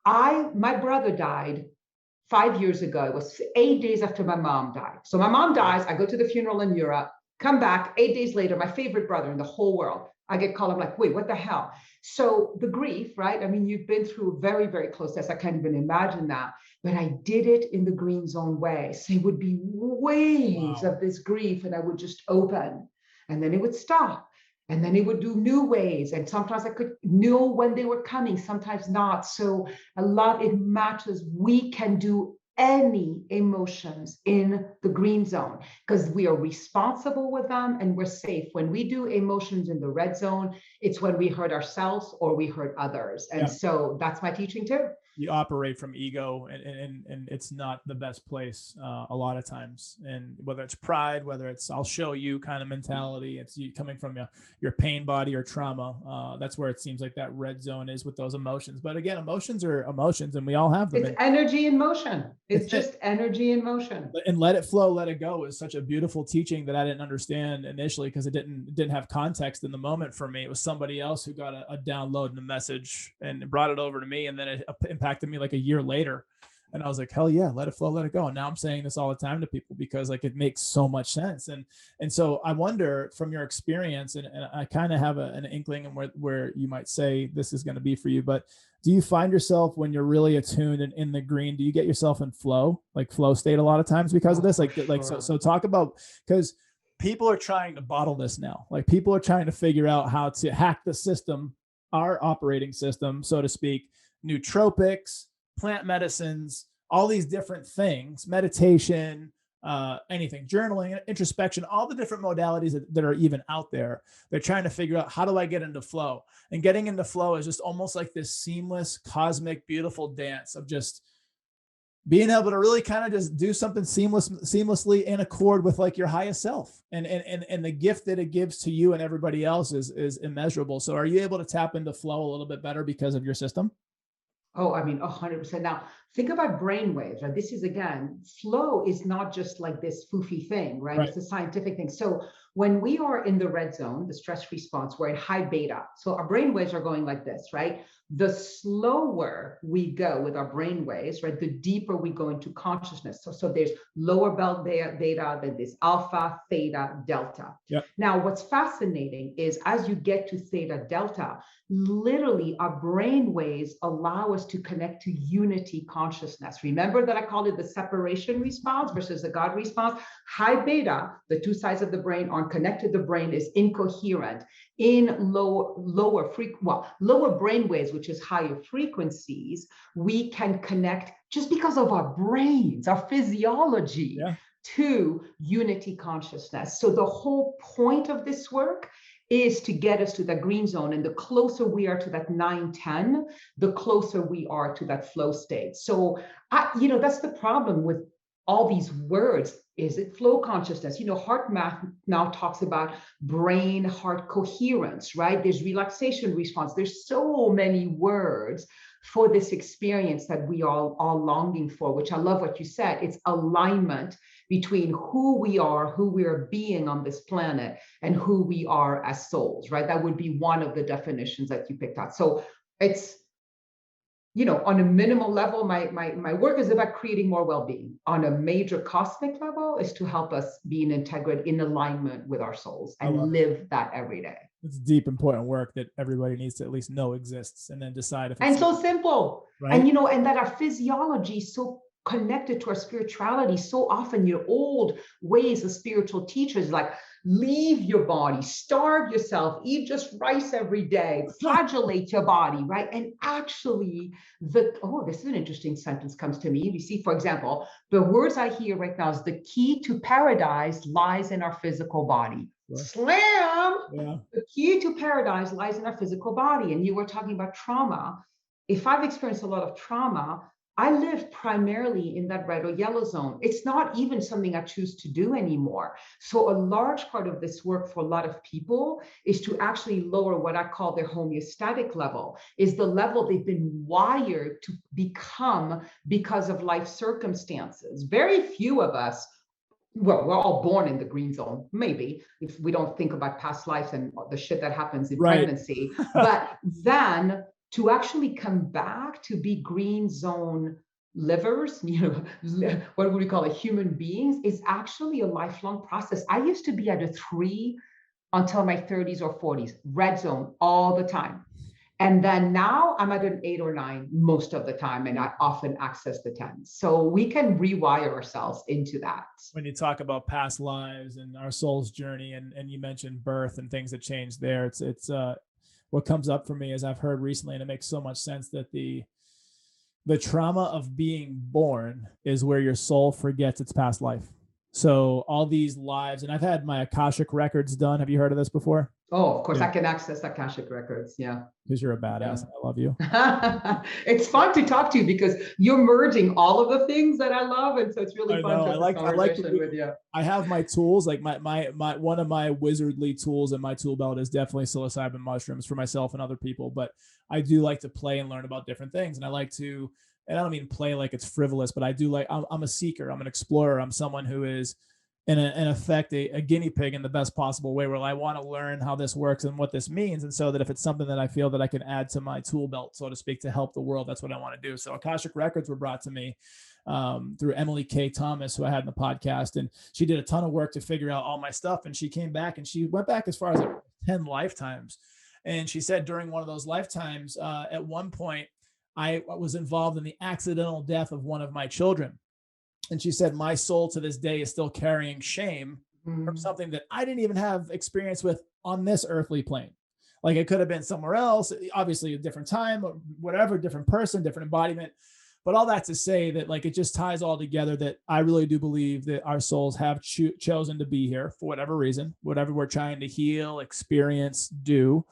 My brother died 5 years ago. It was 8 days after my mom died. So my mom dies, I go to the funeral in Europe, come back 8 days later, my favorite brother in the whole world. I get called, I'm like, wait, what the hell? So the grief, right? I mean, you've been through very, very close deaths. I can't even imagine that. But I did it in the green zone way. So it would be waves of this grief, and I would just open, and then it would stop. And then it would do new waves. And sometimes I could know when they were coming, sometimes not. So it matters. We can do any emotions in the green zone because we are responsible with them and we're safe. When we do emotions in the red zone, it's when we hurt ourselves or we hurt others. And so that's my teaching too. You operate from ego, and it's not the best place a lot of times. And whether it's pride, whether it's I'll show you kind of mentality, it's you coming from your pain body or trauma. That's where it seems like that red zone is with those emotions. But again, emotions are emotions, and we all have them. It's energy in motion. It's just energy in motion. And let it flow, let it go is such a beautiful teaching that I didn't understand initially because it didn't have context in the moment for me. It was somebody else who got a download and a message and brought it over to me, and then it impacted me like a year later. And I was like, hell yeah, let it flow, let it go. And now I'm saying this all the time to people because like it makes so much sense. And so I wonder from your experience, and I kind of have an inkling and where you might say this is going to be for you, but do you find yourself when you're really attuned and in the green, do you get yourself in flow, like flow state a lot of times because of this? So talk about, because people are trying to bottle this now. Like people are trying to figure out how to hack the system, our operating system, so to speak, nootropics, plant medicines, all these different things, meditation, anything, journaling, introspection, all the different modalities that are even out there. They're trying to figure out, how do I get into flow? And getting into flow is just almost like this seamless, cosmic, beautiful dance of just being able to really kind of just do something seamlessly in accord with like your highest self, and the gift that it gives to you and everybody else is immeasurable. So are you able to tap into flow a little bit better because of your system? Oh, I mean, 100%. Now, think about brainwaves, right? This is, again, flow is not just like this foofy thing, right? It's a scientific thing. So when we are in the red zone, the stress response, we're at high beta. So our brainwaves are going like this, right? The slower we go with our brainwaves, right, the deeper we go into consciousness. So there's lower beta, then there's alpha, theta, delta. Yep. Now, what's fascinating is as you get to theta, delta, literally our brain waves allow us to connect to unity consciousness. Remember that I called it the separation response versus the God response? High beta, the two sides of the brain aren't connected. The brain is incoherent. In lower brain waves, which is higher frequencies, we can connect just because of our brains, our physiology, to unity consciousness. So the whole point of this work is to get us to that green zone. And the closer we are to that 9-10, the closer we are to that flow state. So, that's the problem with all these words. Is it flow consciousness? Heart math now talks about brain heart coherence, right? There's relaxation response. There's so many words for this experience that we all are longing for, which I love what you said. It's alignment between who we are being on this planet, and who we are as souls, right? That would be one of the definitions that you picked out. So it's, on a minimal level, my work is about creating more well-being. On a major cosmic level is to help us be in integrity, in alignment with our souls, and live that every day. It's deep, important work that everybody needs to at least know exists, and then decide if it's and so simple, right? And that our physiology is so connected to our spirituality. So often your old ways of spiritual teachers, like, leave your body, starve yourself, eat just rice every day, flagellate your body, right? And actually, this is an interesting sentence comes to me. You see, for example, the words I hear right now is the key to paradise lies in our physical body. Slam! Yeah. The key to paradise lies in our physical body. And you were talking about trauma. If I've experienced a lot of trauma, I live primarily in that red or yellow zone. It's not even something I choose to do anymore. So a large part of this work for a lot of people is to actually lower what I call their homeostatic level, is the level they've been wired to become because of life circumstances. Very few of us, well, we're all born in the green zone, maybe, if we don't think about past lives and the shit that happens in pregnancy. But then to actually come back to be green zone livers, what would we call it, human beings, is actually a lifelong process. I used to be at a 3 until my 30s or 40s, red zone all the time. And then now I'm at an 8 or 9 most of the time, and I often access the 10. So we can rewire ourselves into that. When you talk about past lives and our soul's journey, and you mentioned birth and things that change there, it's what comes up for me is I've heard recently, and it makes so much sense, that the trauma of being born is where your soul forgets its past life. So all these lives, and I've had my Akashic records done. Have you heard of this before? Oh, of course, yeah. I can access Akashic records. Yeah. Because you're a badass. Yeah. I love you. It's fun to talk to you because you're merging all of the things that I love. And so it's really fun to have a conversation with you. I have my tools, like my one of my wizardly tools in my tool belt is definitely psilocybin mushrooms for myself and other people. But I do like to play and learn about different things. And I like to, and I don't mean play like it's frivolous, but I do like, I'm a seeker. I'm an explorer. I'm someone who is in effect, a guinea pig in the best possible way, where I want to learn how this works and what this means. And so that if it's something that I feel that I can add to my tool belt, so to speak, to help the world, that's what I want to do. So Akashic Records were brought to me through Emily K. Thomas, who I had in the podcast. And she did a ton of work to figure out all my stuff. And she came back and she went back as far as like 10 lifetimes. And she said during one of those lifetimes, at one point, I was involved in the accidental death of one of my children. And she said, my soul to this day is still carrying shame from something that I didn't even have experience with on this earthly plane. Like it could have been somewhere else, obviously a different time, or whatever, different person, different embodiment. But all that to say that like, it just ties all together, that I really do believe that our souls have chosen to be here for whatever reason, whatever we're trying to heal, experience, do.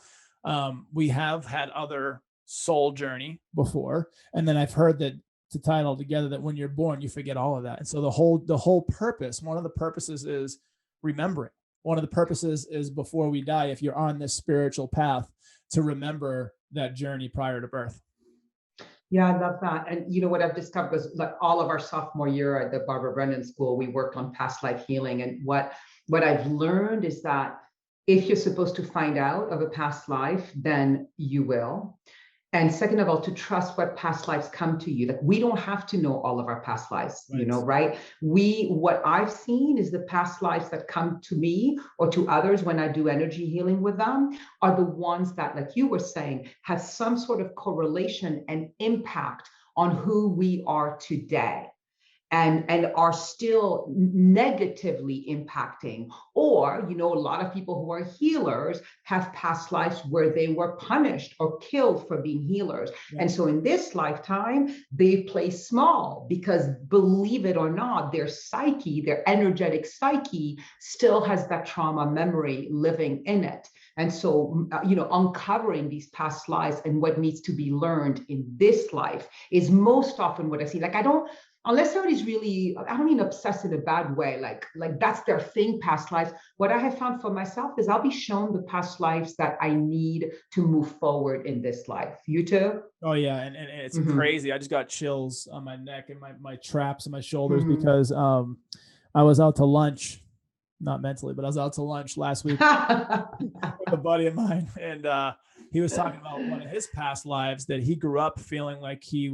We have had other soul journey before. And then I've heard that, to tie it all together, that when you're born, you forget all of that. And so the whole purpose, one of the purposes is remembering. One of the purposes is before we die, if you're on this spiritual path, to remember that journey prior to birth. Yeah, I love that. And you know what I've discovered was like all of our sophomore year at the Barbara Brennan School, we worked on past life healing. And what I've learned is that if you're supposed to find out of a past life, then you will. And second of all, to trust what past lives come to you. Like we don't have to know all of our past lives, right. You know, right? What I've seen is the past lives that come to me or to others when I do energy healing with them are the ones that, like you were saying, have some sort of correlation and impact on who we are today. And are still negatively impacting. Or, you know, a lot of people who are healers have past lives where they were punished or killed for being healers. Yeah. And so in this lifetime, they play small because, believe it or not, their psyche, their energetic psyche still has that trauma memory living in it. And so, you know, uncovering these past lives and what needs to be learned in this life is most often what I see. Like, unless somebody's really, I don't mean obsessed in a bad way, like that's their thing, past lives. What I have found for myself is I'll be shown the past lives that I need to move forward in this life. You too? Oh yeah, and it's crazy. I just got chills on my neck and my traps and my shoulders because I was out to lunch, not mentally, but I was out to lunch last week with a buddy of mine, and he was talking about one of his past lives, that he grew up feeling like he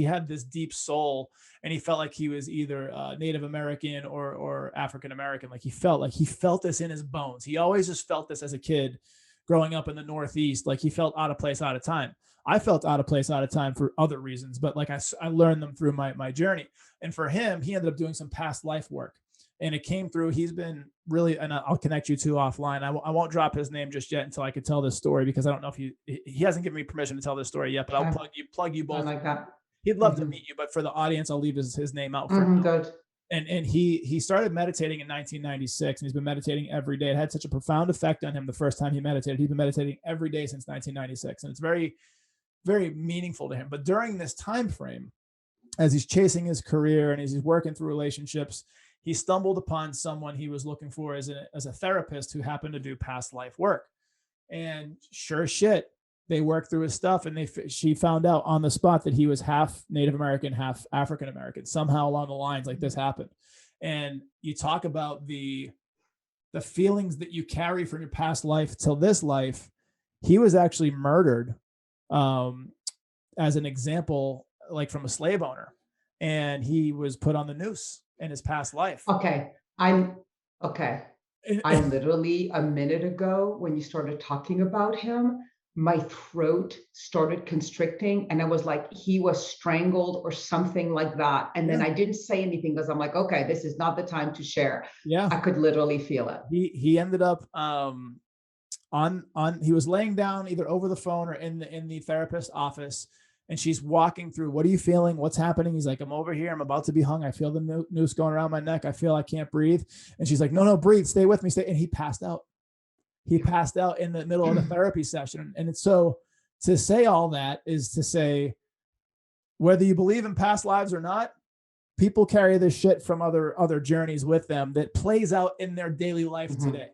had this deep soul, and he felt like he was either Native American or African American. Like he felt this in his bones. He always just felt this as a kid growing up in the Northeast. Like he felt out of place, out of time. I felt out of place, out of time for other reasons, but like I learned them through my journey. And for him, he ended up doing some past life work. And it came through. He's been really, and I'll connect you two offline. I won't drop his name just yet until I can tell this story, because I don't know if he hasn't given me permission to tell this story yet, but I'll plug you both. I like that. He'd love to meet you, but for the audience, I'll leave his name out for now. Good. And he started meditating in 1996, and he's been meditating every day. It had such a profound effect on him the first time he meditated. He's been meditating every day since 1996, and it's very, very meaningful to him. But during this time frame, as he's chasing his career and as he's working through relationships, he stumbled upon someone he was looking for as a therapist who happened to do past life work. And sure shit, they worked through his stuff, and she found out on the spot that he was half Native American, half African American. Somehow along the lines, like, this happened. And you talk about the feelings that you carry from your past life till this life. He was actually murdered as an example, like from a slave owner, and he was put on the noose in his past life. Okay. I literally, a minute ago, when you started talking about him, my throat started constricting, and I was like, he was strangled or something like that. And then I didn't say anything because I'm like, okay, this is not the time to share. Yeah. I could literally feel it. He ended up he was laying down either over the phone or in the therapist's office. And she's walking through, what are you feeling? What's happening? He's like, I'm over here. I'm about to be hung. I feel the noose going around my neck. I feel I can't breathe. And she's like, no, breathe. Stay with me. Stay. And he passed out. He passed out in the middle of the therapy session. And it's so, to say all that is to say, whether you believe in past lives or not, people carry this shit from other journeys with them that plays out in their daily life today.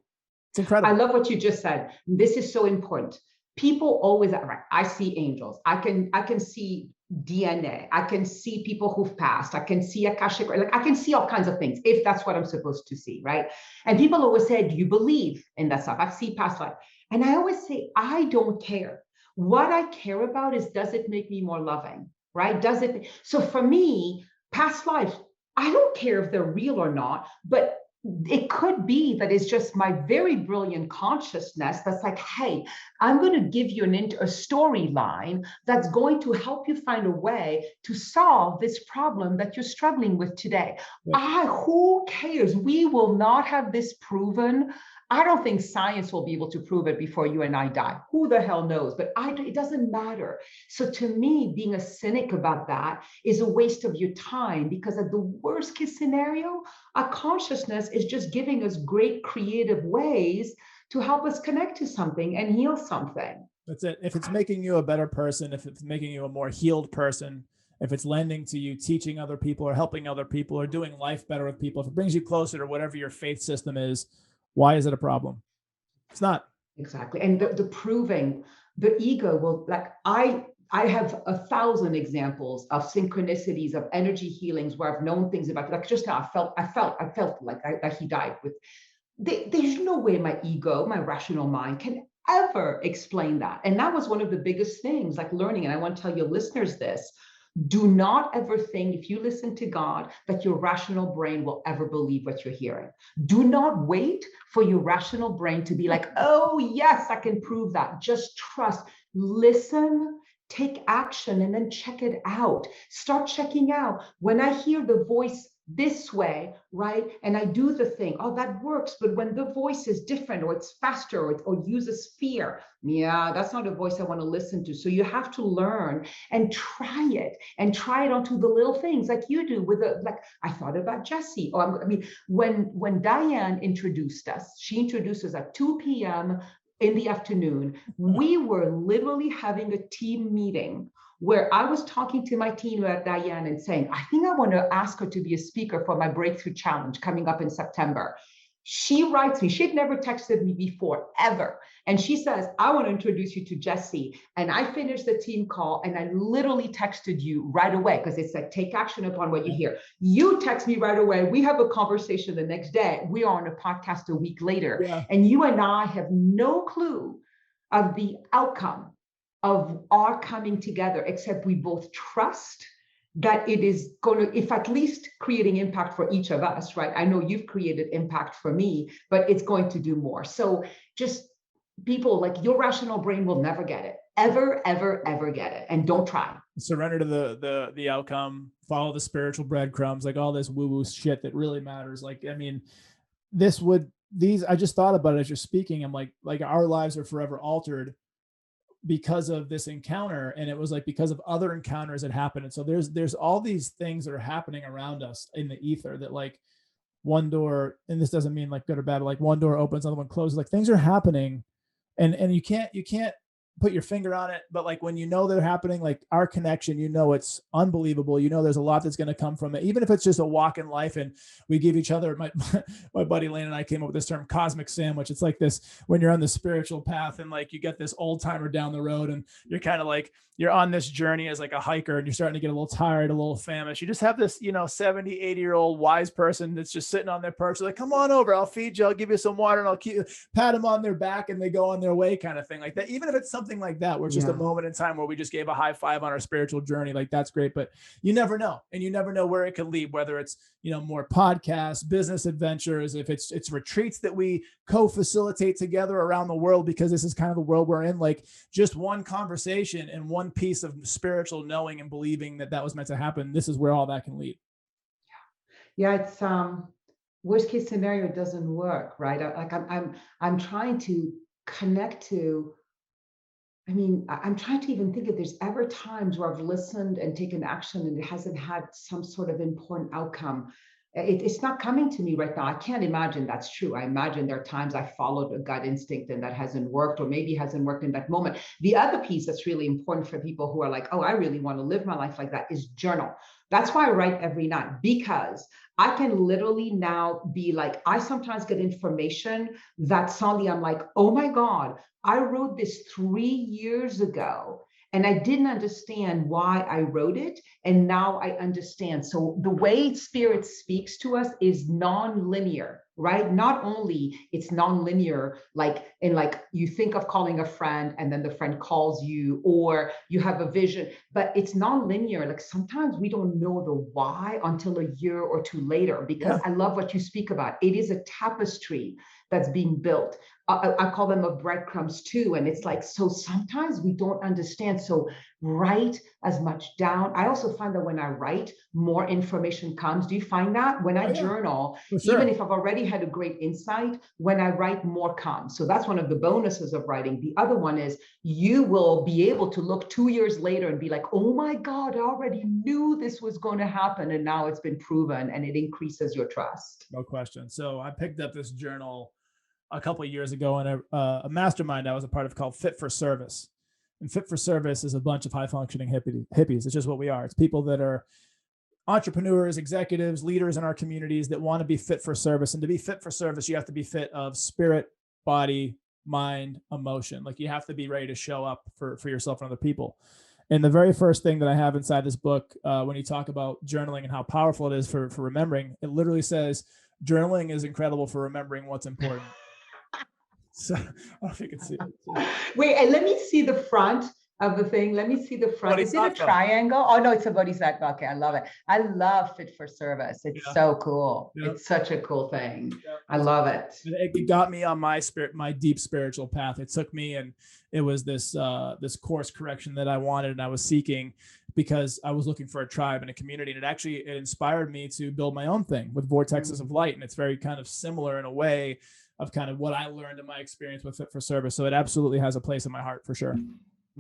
It's incredible. I love what you just said. This is so important. People always, right, I see angels. I can see DNA. I can see people who've passed. I can see Akashic, like I can see all kinds of things if that's what I'm supposed to see, right? And people always say, do you believe in that stuff? I see past life. And I always say, I don't care. What I care about is, does it make me more loving, right? Does it? So for me, past life, I don't care if they're real or not, but it could be that it's just my very brilliant consciousness that's like, hey, I'm going to give you a storyline that's going to help you find a way to solve this problem that you're struggling with today. Who cares? We will not have this proven. I don't think science will be able to prove it before you and I die. Who the hell knows? But it doesn't matter. So to me, being a cynic about that is a waste of your time, because at the worst case scenario, our consciousness is just giving us great creative ways to help us connect to something and heal something. That's it. If it's making you a better person, if it's making you a more healed person, if it's lending to you teaching other people or helping other people or doing life better with people, if it brings you closer to whatever your faith system is, why is it a problem? It's not. Exactly. And the proving, the ego will, like, I have 1,000 examples of synchronicities, of energy healings where I've known things about, like just now I felt like that he died with. There's no way my ego, my rational mind can ever explain that. And that was one of the biggest things, like learning. And I want to tell your listeners this. Do not ever think, if you listen to God, that your rational brain will ever believe what you're hearing. Do not wait for your rational brain to be like, oh, yes, I can prove that. Just trust, listen, take action, and then check it out. Start checking out. When I hear the voice this way, right? And I do the thing, oh, that works. But when the voice is different, or it's faster, or uses fear, yeah, that's not a voice I want to listen to. So you have to learn and try it onto the little things like you do with like, I thought about Jesse. Or I mean, when Diane introduced us, she introduced us at 2 p.m. in the afternoon. We were literally having a team meeting where I was talking to my team at Diane and saying, I think I want to ask her to be a speaker for my breakthrough challenge coming up in September. She writes me, she'd never texted me before, ever. And she says, I want to introduce you to Jesse. And I finished the team call and I literally texted you right away, because it's like, take action upon what you hear. You text me right away. We have a conversation the next day. We are on a podcast a week later. Yeah. And you and I have no clue of the outcome of our coming together, except we both trust that it is going to, if at least creating impact for each of us, right? I know you've created impact for me, but it's going to do more. So just people, like, your rational brain will never get it, ever, ever, ever get it. And don't try. Surrender to the outcome, follow the spiritual breadcrumbs, like all this woo-woo shit that really matters. Like, I mean, I just thought about it as you're speaking. I'm like our lives are forever altered because of this encounter. And it was like, because of other encounters that happened. And so there's all these things that are happening around us in the ether that, like, one door, and this doesn't mean like good or bad, but like one door opens, another one closes, like things are happening, and you can't put your finger on it, but like when you know they're happening, like our connection, you know, it's unbelievable. You know, there's a lot that's going to come from it, even if it's just a walk in life. And we give each other, my buddy Lane and I came up with this term, cosmic sandwich. It's like this, when you're on the spiritual path and like you get this old timer down the road and you're kind of like, you're on this journey as like a hiker and you're starting to get a little tired, a little famished. You just have this, 70, 80-year-old wise person that's just sitting on their perch. Like, come on over, I'll feed you, I'll give you some water, and I'll pat them on their back, and they go on their way, kind of thing like that. Even if it's something like that, where it's just a moment in time where we just gave a high five on our spiritual journey, like that's great. But you never know. And you never know where it could lead, whether it's, more podcasts, business adventures, if it's retreats that we co-facilitate together around the world, because this is kind of the world we're in. Like, just one conversation and one piece of spiritual knowing and believing that was meant to happen, this is where all that can lead. Yeah, it's worst case scenario, it doesn't work, right? I'm trying to connect to, I'm trying to even think if there's ever times where I've listened and taken action and it hasn't had some sort of important outcome. It's not coming to me right now. I can't imagine that's true. I imagine there are times I followed a gut instinct and that hasn't worked, or maybe hasn't worked in that moment. The other piece that's really important for people who are like, oh, I really want to live my life like that, is journal. That's why I write every night, because I can literally now be like, I sometimes get information that suddenly I'm like, oh my God, I wrote this 3 years ago. And I didn't understand why I wrote it. And now I understand. So the way spirit speaks to us is non-linear, right? Not only it's non-linear, like in like you think of calling a friend and then the friend calls you, or you have a vision, but it's non-linear. Like sometimes we don't know the why until a year or two later, because I love what you speak about. It is a tapestry that's being built. I call them a breadcrumbs too. And it's like, so sometimes we don't understand. So write as much down. I also find that when I write, more information comes. Do you find that? When I journal, even if I've already had a great insight, when I write, more comes. So that's one of the bonuses of writing. The other one is you will be able to look 2 years later and be like, oh my God, I already knew this was going to happen. And now it's been proven, and it increases your trust. No question. So I picked up this journal a couple of years ago in a mastermind I was a part of called Fit for Service. And Fit for Service is a bunch of high functioning hippies. It's just what we are. It's people that are entrepreneurs, executives, leaders in our communities that want to be fit for service. And to be fit for service, you have to be fit of spirit, body, mind, emotion. Like you have to be ready to show up for yourself and other people. And the very first thing that I have inside this book, when you talk about journaling and how powerful it is for remembering, it literally says, journaling is incredible for remembering what's important. So I don't know if you can see it. Wait, and let me see the front of the thing. Let me see the front. Is it a triangle? Oh no, it's a bodhisattva. Okay, I love it. I love Fit for Service. It's so cool. It's such a cool thing. I love it. It got me on my deep spiritual path. It took me, and it was this course correction that I wanted and I was seeking, because I was looking for a tribe and a community. And it inspired me to build my own thing with Vortexes of Light. And it's very kind of similar in a way of kind of what I learned in my experience with Fit for Service. So it absolutely has a place in my heart for sure.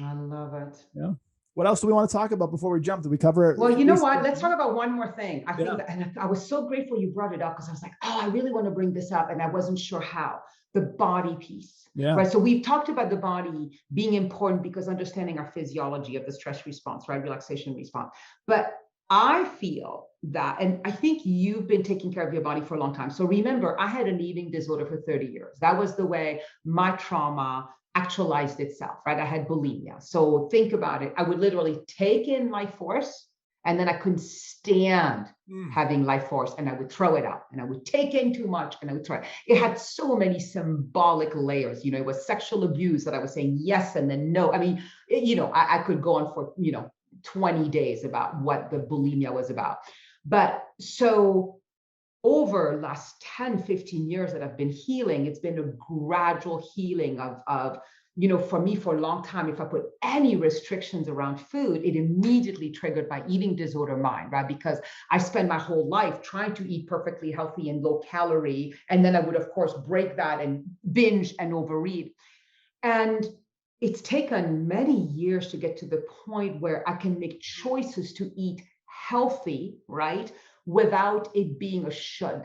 I love it. Yeah. What else do we want to talk about before we jump? Did we cover it? Well, you know what? Let's talk about one more thing. I think that, and I was so grateful you brought it up, because I was like, oh, I really want to bring this up. And I wasn't sure how. The body piece. Yeah. Right. So we've talked about the body being important because understanding our physiology of the stress response, right? Relaxation response. But I feel that, and I think you've been taking care of your body for a long time. So remember, I had an eating disorder for 30 years. That was the way my trauma actualized itself, right? I had bulimia. So think about it. I would literally take in life force, and then I couldn't stand having life force, and I would throw it out, and I would take in too much and I would throw it. It had so many symbolic layers. It was sexual abuse that I was saying yes and then no. I mean, I could go on for, 20 days about what the bulimia was about. But so over last 10, 15 years that I've been healing, it's been a gradual healing of for me, for a long time, if I put any restrictions around food, it immediately triggered my eating disorder mind, right? Because I spent my whole life trying to eat perfectly healthy and low calorie. And then I would, of course, break that and binge and overeat. And it's taken many years to get to the point where I can make choices to eat healthy, right? Without it being a should.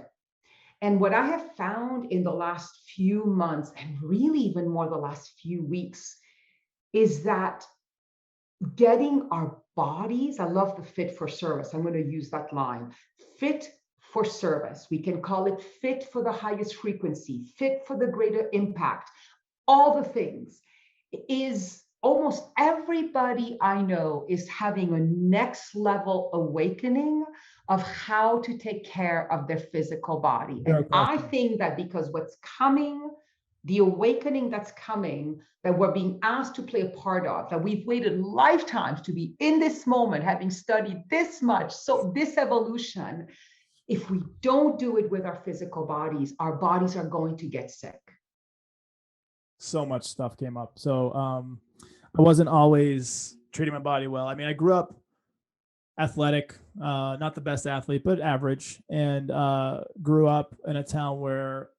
And what I have found in the last few months, and really even more the last few weeks, is that getting our bodies, I love the Fit for Service. I'm going to use that line. Fit for service. We can call it fit for the highest frequency, fit for the greater impact, all the things. Is almost everybody I know is having a next level awakening of how to take care of their physical body. And I think that because what's coming, the awakening that's coming, that we're being asked to play a part of, that we've waited lifetimes to be in this moment, having studied this much, so this evolution, if we don't do it with our physical bodies, our bodies are going to get sick. So much stuff came up. So I wasn't always treating my body well. I mean, I grew up athletic, not the best athlete, but average, and grew up in a town where,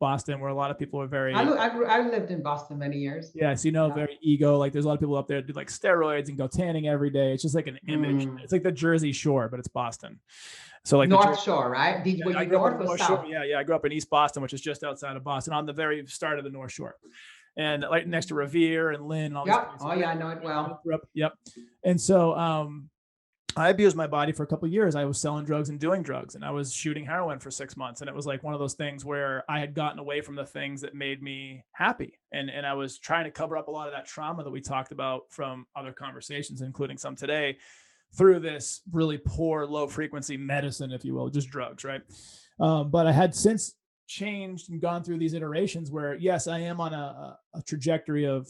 Boston, where a lot of people are very... I lived in Boston many years. Yeah, so very ego. Like there's a lot of people up there that do like steroids and go tanning every day. It's just like an image. It's like the Jersey Shore, but it's Boston. So like North Shore, right? Were you north or south? Yeah, I grew up in East Boston, which is just outside of Boston, on the very start of the North Shore, and like next to Revere and Lynn. And all these places. Oh yeah, I know it well. Yep. And so I abused my body for a couple of years. I was selling drugs and doing drugs, and I was shooting heroin for 6 months. And it was like one of those things where I had gotten away from the things that made me happy. And I was trying to cover up a lot of that trauma that we talked about from other conversations, including some today, through this really poor, low frequency medicine, if you will, just drugs. Right. But I had since changed and gone through these iterations where, yes, I am on a trajectory of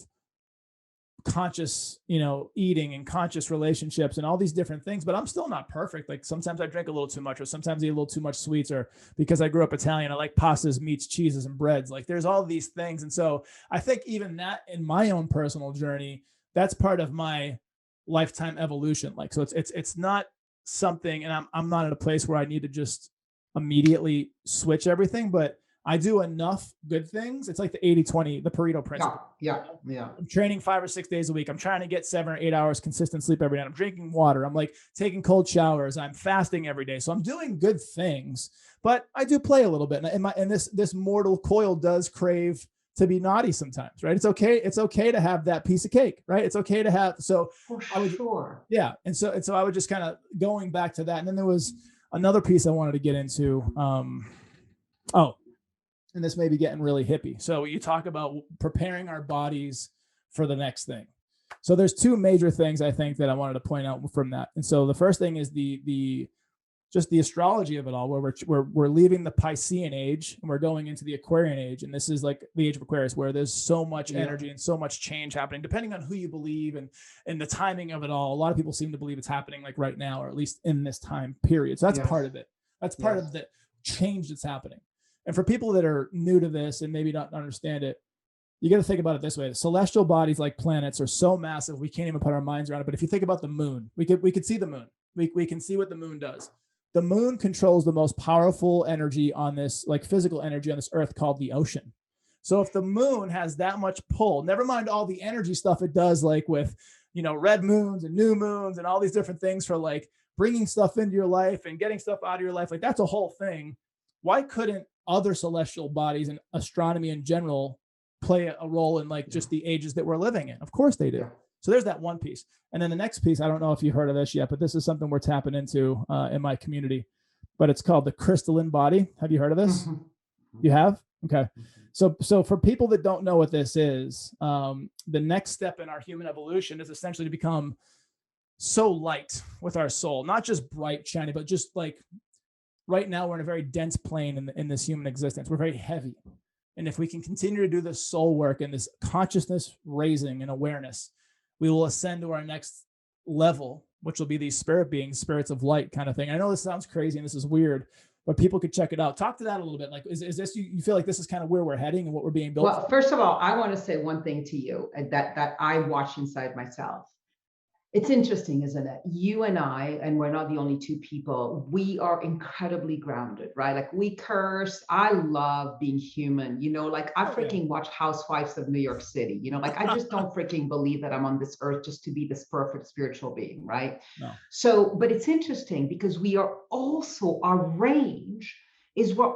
conscious, eating and conscious relationships and all these different things, but I'm still not perfect. Like sometimes I drink a little too much, or sometimes I eat a little too much sweets, or because I grew up Italian, I like pastas, meats, cheeses, and breads. Like there's all these things. And so I think even that in my own personal journey, that's part of my lifetime evolution. Like, so it's not something, and I'm not in a place where I need to just immediately switch everything, but I do enough good things. It's like the 80-20, the Pareto principle. Yeah. I'm training 5 or 6 days a week. I'm trying to get 7 or 8 hours consistent sleep every night. I'm drinking water. I'm like taking cold showers. I'm fasting every day. So I'm doing good things, but I do play a little bit. And this mortal coil does crave to be naughty sometimes, right? It's okay. It's okay to have that piece of cake, right? It's okay to have, so for sure. Yeah. And so I was just kind of going back to that. And then there was another piece I wanted to get into. And this may be getting really hippie. So you talk about preparing our bodies for the next thing. So there's two major things I think that I wanted to point out from that. And so the first thing is just the astrology of it all, where we're leaving the Piscean age and we're going into the Aquarian age. And this is like the age of Aquarius, where there's so much energy and so much change happening, depending on who you believe and the timing of it all. A lot of people seem to believe it's happening like right now, or at least in this time period. So that's part of it. That's part of the change that's happening. And for people that are new to this and maybe not understand it, you got to think about it this way. Celestial bodies like planets are so massive, we can't even put our minds around it. But if you think about the moon, we could see the moon. We can see what the moon does. The moon controls the most powerful energy on this, like physical energy on this earth, called the ocean. So if the moon has that much pull, never mind all the energy stuff it does, like with, red moons and new moons and all these different things for like bringing stuff into your life and getting stuff out of your life. Like that's a whole thing. Why couldn't other celestial bodies and astronomy in general play a role in like just the ages that we're living in? Of course they do. So there's that one piece. And then the next piece, I don't know if you've heard of this yet, but this is something we're tapping into in my community, but it's called the crystalline body. Have you heard of this? You have? Okay. So for people that don't know what this is, the next step in our human evolution is essentially to become so light with our soul, not just bright, shiny, but just like, right now, we're in a very dense plane in this human existence. We're very heavy. And if we can continue to do this soul work and this consciousness raising and awareness, we will ascend to our next level, which will be these spirit beings, spirits of light kind of thing. I know this sounds crazy and this is weird, but people could check it out. Talk to that a little bit. Like, is this, you feel like this is kind of where we're heading and what we're being built? Well, first of all, I want to say one thing to you that I watch inside myself. It's interesting, isn't it? You and I, and we're not the only two people, we are incredibly grounded, right? Like we curse. I love being human, like I freaking watch Housewives of New York City, like I just don't freaking believe that I'm on this earth just to be this perfect spiritual being, right? No. So, but it's interesting because we are also, our range is we're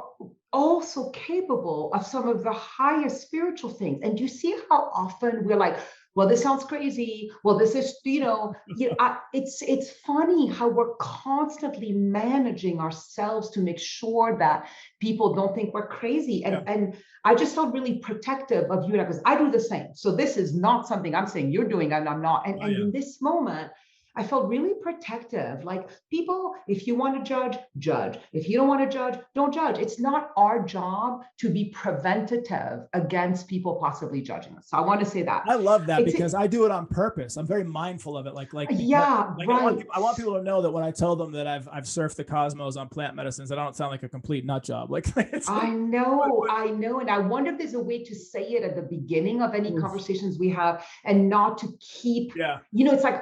also capable of some of the highest spiritual things. And do you see how often we're like, well, this sounds crazy. Well, this is, it's funny how we're constantly managing ourselves to make sure that people don't think we're crazy. And I just felt really protective of you because I do the same. So this is not something I'm saying you're doing and I'm not. And in this moment, I felt really protective. Like people, if you want to judge, judge. If you don't want to judge, don't judge. It's not our job to be preventative against people possibly judging us. So I want to say that. I love that because I do it on purpose. I'm very mindful of it. Like right. I want people to know that when I tell them that I've surfed the cosmos on plant medicines, that I don't sound like a complete nut job. I know. And I wonder if there's a way to say it at the beginning of any conversations we have and not to keep, it's like,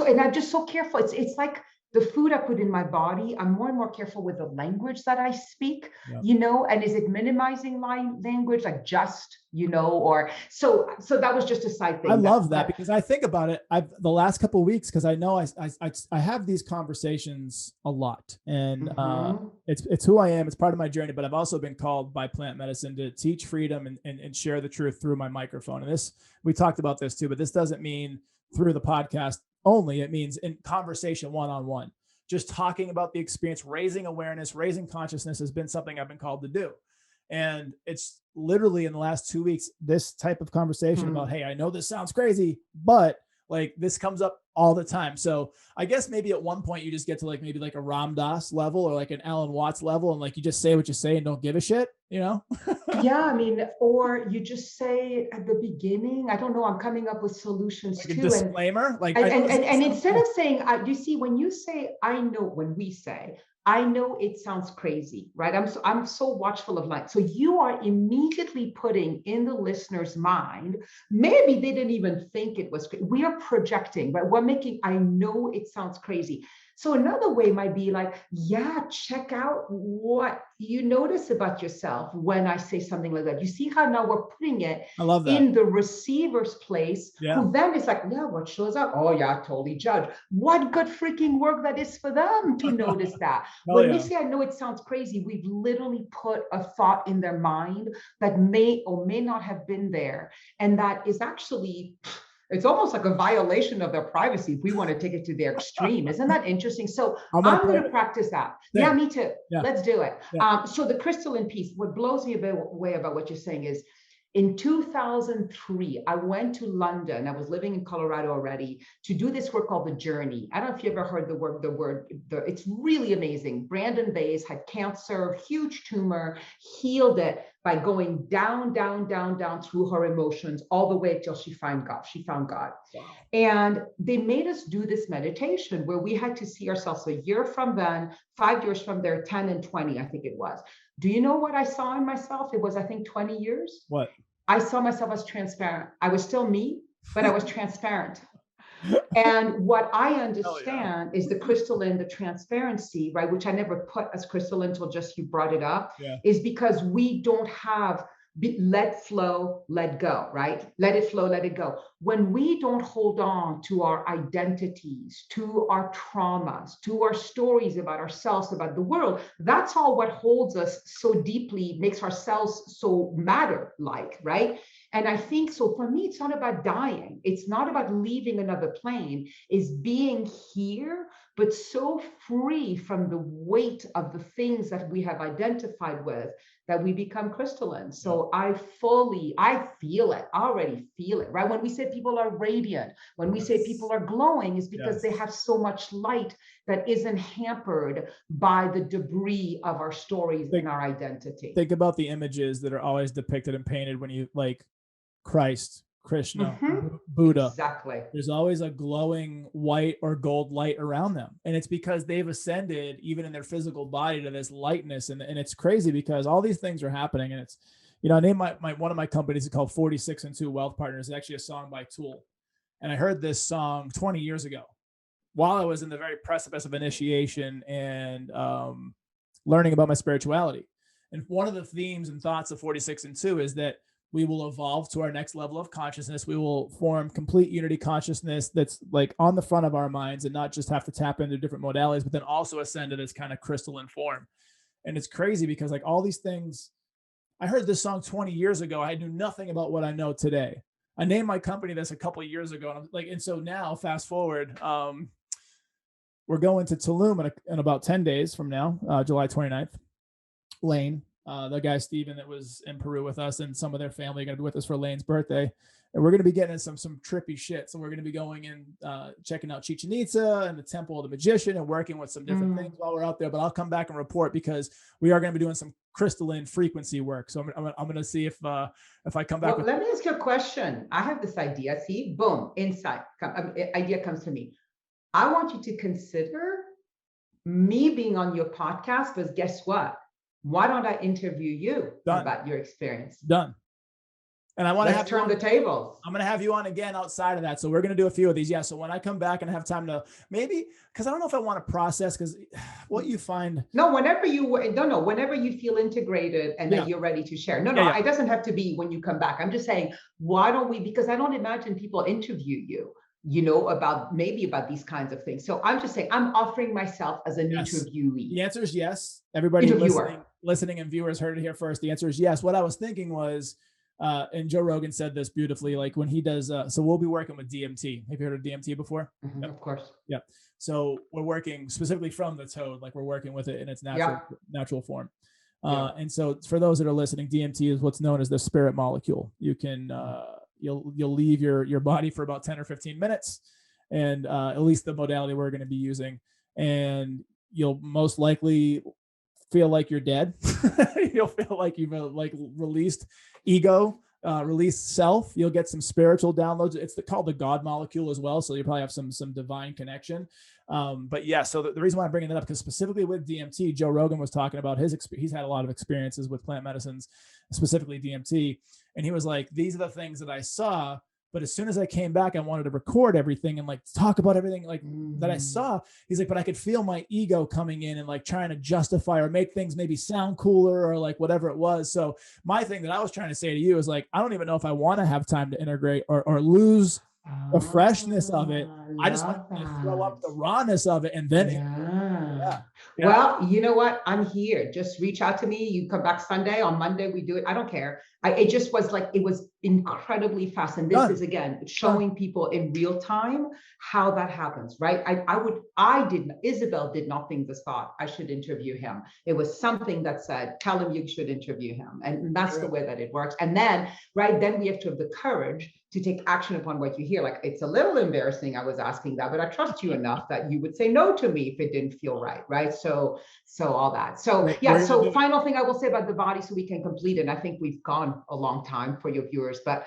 So, and I'm just so careful. It's like the food I put in my body. I'm more and more careful with the language that I speak, and is it minimizing language, like just, or so that was just a side thing. I love that because I think about it. The last couple of weeks, because I know I have these conversations a lot, and it's who I am. It's part of my journey, but I've also been called by plant medicine to teach freedom and share the truth through my microphone. And we talked about this too, but this doesn't mean through the podcast only. It means in conversation, one-on-one, just talking about the experience, raising awareness, raising consciousness has been something I've been called to do. And it's literally in the last 2 weeks, this type of conversation about, hey, I know this sounds crazy, but like this comes up all the time. So I guess maybe at one point you just get to like maybe like a Ram Dass level or like an Alan Watts level, and like you just say what you say and don't give a shit, you know? Yeah, I mean, or you just say at the beginning, I don't know, I'm coming up with solutions Like a too. disclaimer, like And instead of saying, you see, when you say, I know, when we say, I know it sounds crazy, right? I'm so watchful of light. So you are immediately putting in the listener's mind, maybe they didn't even think it was crazy. We are projecting, right? We're making, I know it sounds crazy. So another way might be like, yeah, check out what you notice about yourself when I say something like that. You see how now we're putting it I love that. in the receiver's place, Yeah. who then is like, yeah, what shows up? Oh yeah, totally judge. What good freaking work that is for them to notice that. When we say, I know it sounds crazy, we've literally put a thought in their mind that may or may not have been there. And that is actually, it's almost like a violation of their privacy if we want to take it to the extreme. Isn't that interesting? So I'm going to practice that. Yeah, me too. Yeah. Let's do it. Yeah. So the crystalline piece, what blows me away about what you're saying is, in 2003, I went to London. I was living in Colorado already to do this work called The Journey. I don't know if you ever heard the word, it's really amazing. Brandon Bays had cancer, huge tumor, healed it by going down, down, down, down through her emotions, all the way till she found God. Wow. And they made us do this meditation where we had to see ourselves a year from then, 5 years from there, 10 and 20, I think it was. Do you know what I saw in myself? It was, I think, 20 years. What? I saw myself as transparent. I was still me, but I was transparent. And what I understand is the crystalline, the transparency, right, which I never put as crystalline until just you brought it up, is because we don't have let flow, let go, right? Let it flow, let it go. When we don't hold on to our identities, to our traumas, to our stories about ourselves, about the world, that's all what holds us so deeply, makes ourselves so matter-like, right? And I think, so for me, it's not about dying. It's not about leaving another plane. It's being here, but so free from the weight of the things that we have identified with that we become crystalline. So I feel it, I already feel it, right? When we say people are radiant, when we say people are glowing, is because they have so much light that isn't hampered by the debris of our stories and our identity. Think about the images that are always depicted and painted when you like Christ, Krishna, Buddha. Exactly. There's always a glowing white or gold light around them. And it's because they've ascended even in their physical body to this lightness. And it's crazy because all these things are happening. And it's, you know, I named one of my companies is called 46 and 2 Wealth Partners. It's actually a song by Tool. And I heard this song 20 years ago while I was in the very precipice of initiation and learning about my spirituality. And one of the themes and thoughts of 46 and 2 is that we will evolve to our next level of consciousness. We will form complete unity consciousness that's like on the front of our minds and not just have to tap into different modalities, but then also ascend to this kind of crystalline form. And it's crazy because like all these things, I heard this song 20 years ago. I knew nothing about what I know today. I named my company this a couple of years ago. And I'm like, and so now fast forward, we're going to Tulum in about 10 days from now, July 29th. Lane, the guy Steven that was in Peru with us and some of their family are going to be with us for Lane's birthday. And we're going to be getting some trippy shit. So we're going to be going and checking out Chichen Itza and the Temple of the Magician and working with some different things while we're out there. But I'll come back and report because we are going to be doing some crystalline frequency work. So I'm going to see if I come back. Let me ask you a question. I have this idea. See, boom, insight. Idea comes to me. I want you to consider me being on your podcast, because guess what? Why don't I interview you about your experience? Done. And I want to turn the tables. I'm going to have you on again outside of that. So we're going to do a few of these. Yeah. So when I come back and have time to maybe, because I don't know if I want to process, because what you find. No, whenever you feel integrated and that you're ready to share. No, it doesn't have to be when you come back. I'm just saying, why don't we, because I don't imagine people interview you, about these kinds of things. So I'm just saying, I'm offering myself as an interviewee. The answer is yes. Everybody listening and viewers heard it here first. The answer is yes. What I was thinking was, And Joe Rogan said this beautifully, like when he does, so we'll be working with DMT. Have you heard of DMT before? Mm-hmm, Yep. of course. Yep. So we're working specifically from the toad, like we're working with it in its natural form. And so for those that are listening, DMT is what's known as the spirit molecule. You can, you'll leave your body for about 10 or 15 minutes, and at least the modality we're going to be using, and you'll most likely feel like you're dead. You'll feel like you've like released ego, released self. You'll get some spiritual downloads. It's called the God molecule as well. So you probably have some divine connection. But yeah, so the reason why I'm bringing it up, because specifically with DMT, Joe Rogan was talking about he's had a lot of experiences with plant medicines, specifically DMT. And he was like, these are the things that I saw. But as soon as I came back, I wanted to record everything and like talk about everything like that I saw. He's like, but I could feel my ego coming in and like trying to justify or make things maybe sound cooler or like whatever it was. So my thing that I was trying to say to you is like, I don't even know if I want to have time to integrate or lose the freshness of it. I just want to throw up the rawness of it. And then yeah. Well, you know what? I'm here. Just reach out to me. You come back Sunday, on Monday, we do it. I don't care. It just was like, it was incredibly fast. And this is, again, showing people in real time how that happens, right? Isabelle did not think this thought, I should interview him. It was something that said, tell him you should interview him. And that's the way that it works. And then, right, then we have to have the courage to take action upon what you hear. Like, it's a little embarrassing, I was asking that, but I trust you enough that you would say no to me if it didn't feel right? So all that. So yeah, so final thing I will say about the body so we can complete it. And I think we've gone a long time for your viewers, but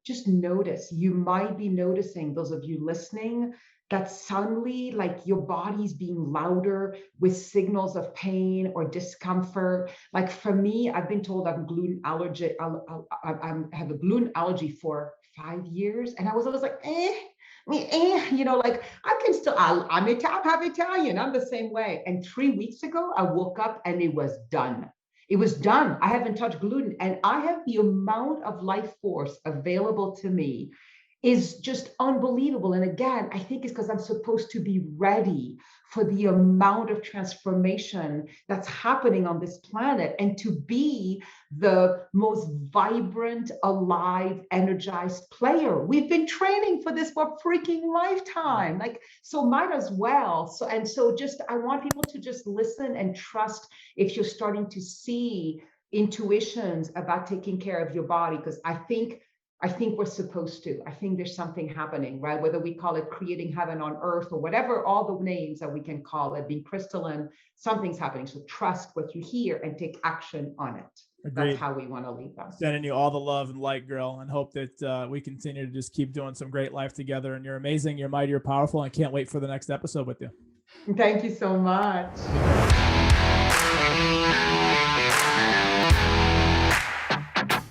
just notice, you might be noticing, those of you listening, that suddenly like your body's being louder with signals of pain or discomfort. Like for me, I've been told I'm gluten allergic. I have a gluten allergy for 5 years. And I was always like, you know, like I can still, I'm half Italian. I'm the same way. And 3 weeks ago, I woke up and it was done. It was done. I haven't touched gluten, and I have the amount of life force available to me is just unbelievable. And again, I think it's because I'm supposed to be ready for the amount of transformation that's happening on this planet, and to be the most vibrant, alive, energized player. We've been training for this for a freaking lifetime. Like, so might as well. So just, I want people to just listen and trust if you're starting to see intuitions about taking care of your body, because I think we're supposed to. I think there's something happening, right? Whether we call it creating heaven on earth or whatever, all the names that we can call it, being crystalline, something's happening. So trust what you hear and take action on it. Agreed. That's how we want to leave them. Sending you all the love and light, girl, and hope that we continue to just keep doing some great life together. And you're amazing, you're mighty, you're powerful. I can't wait for the next episode with you. Thank you so much.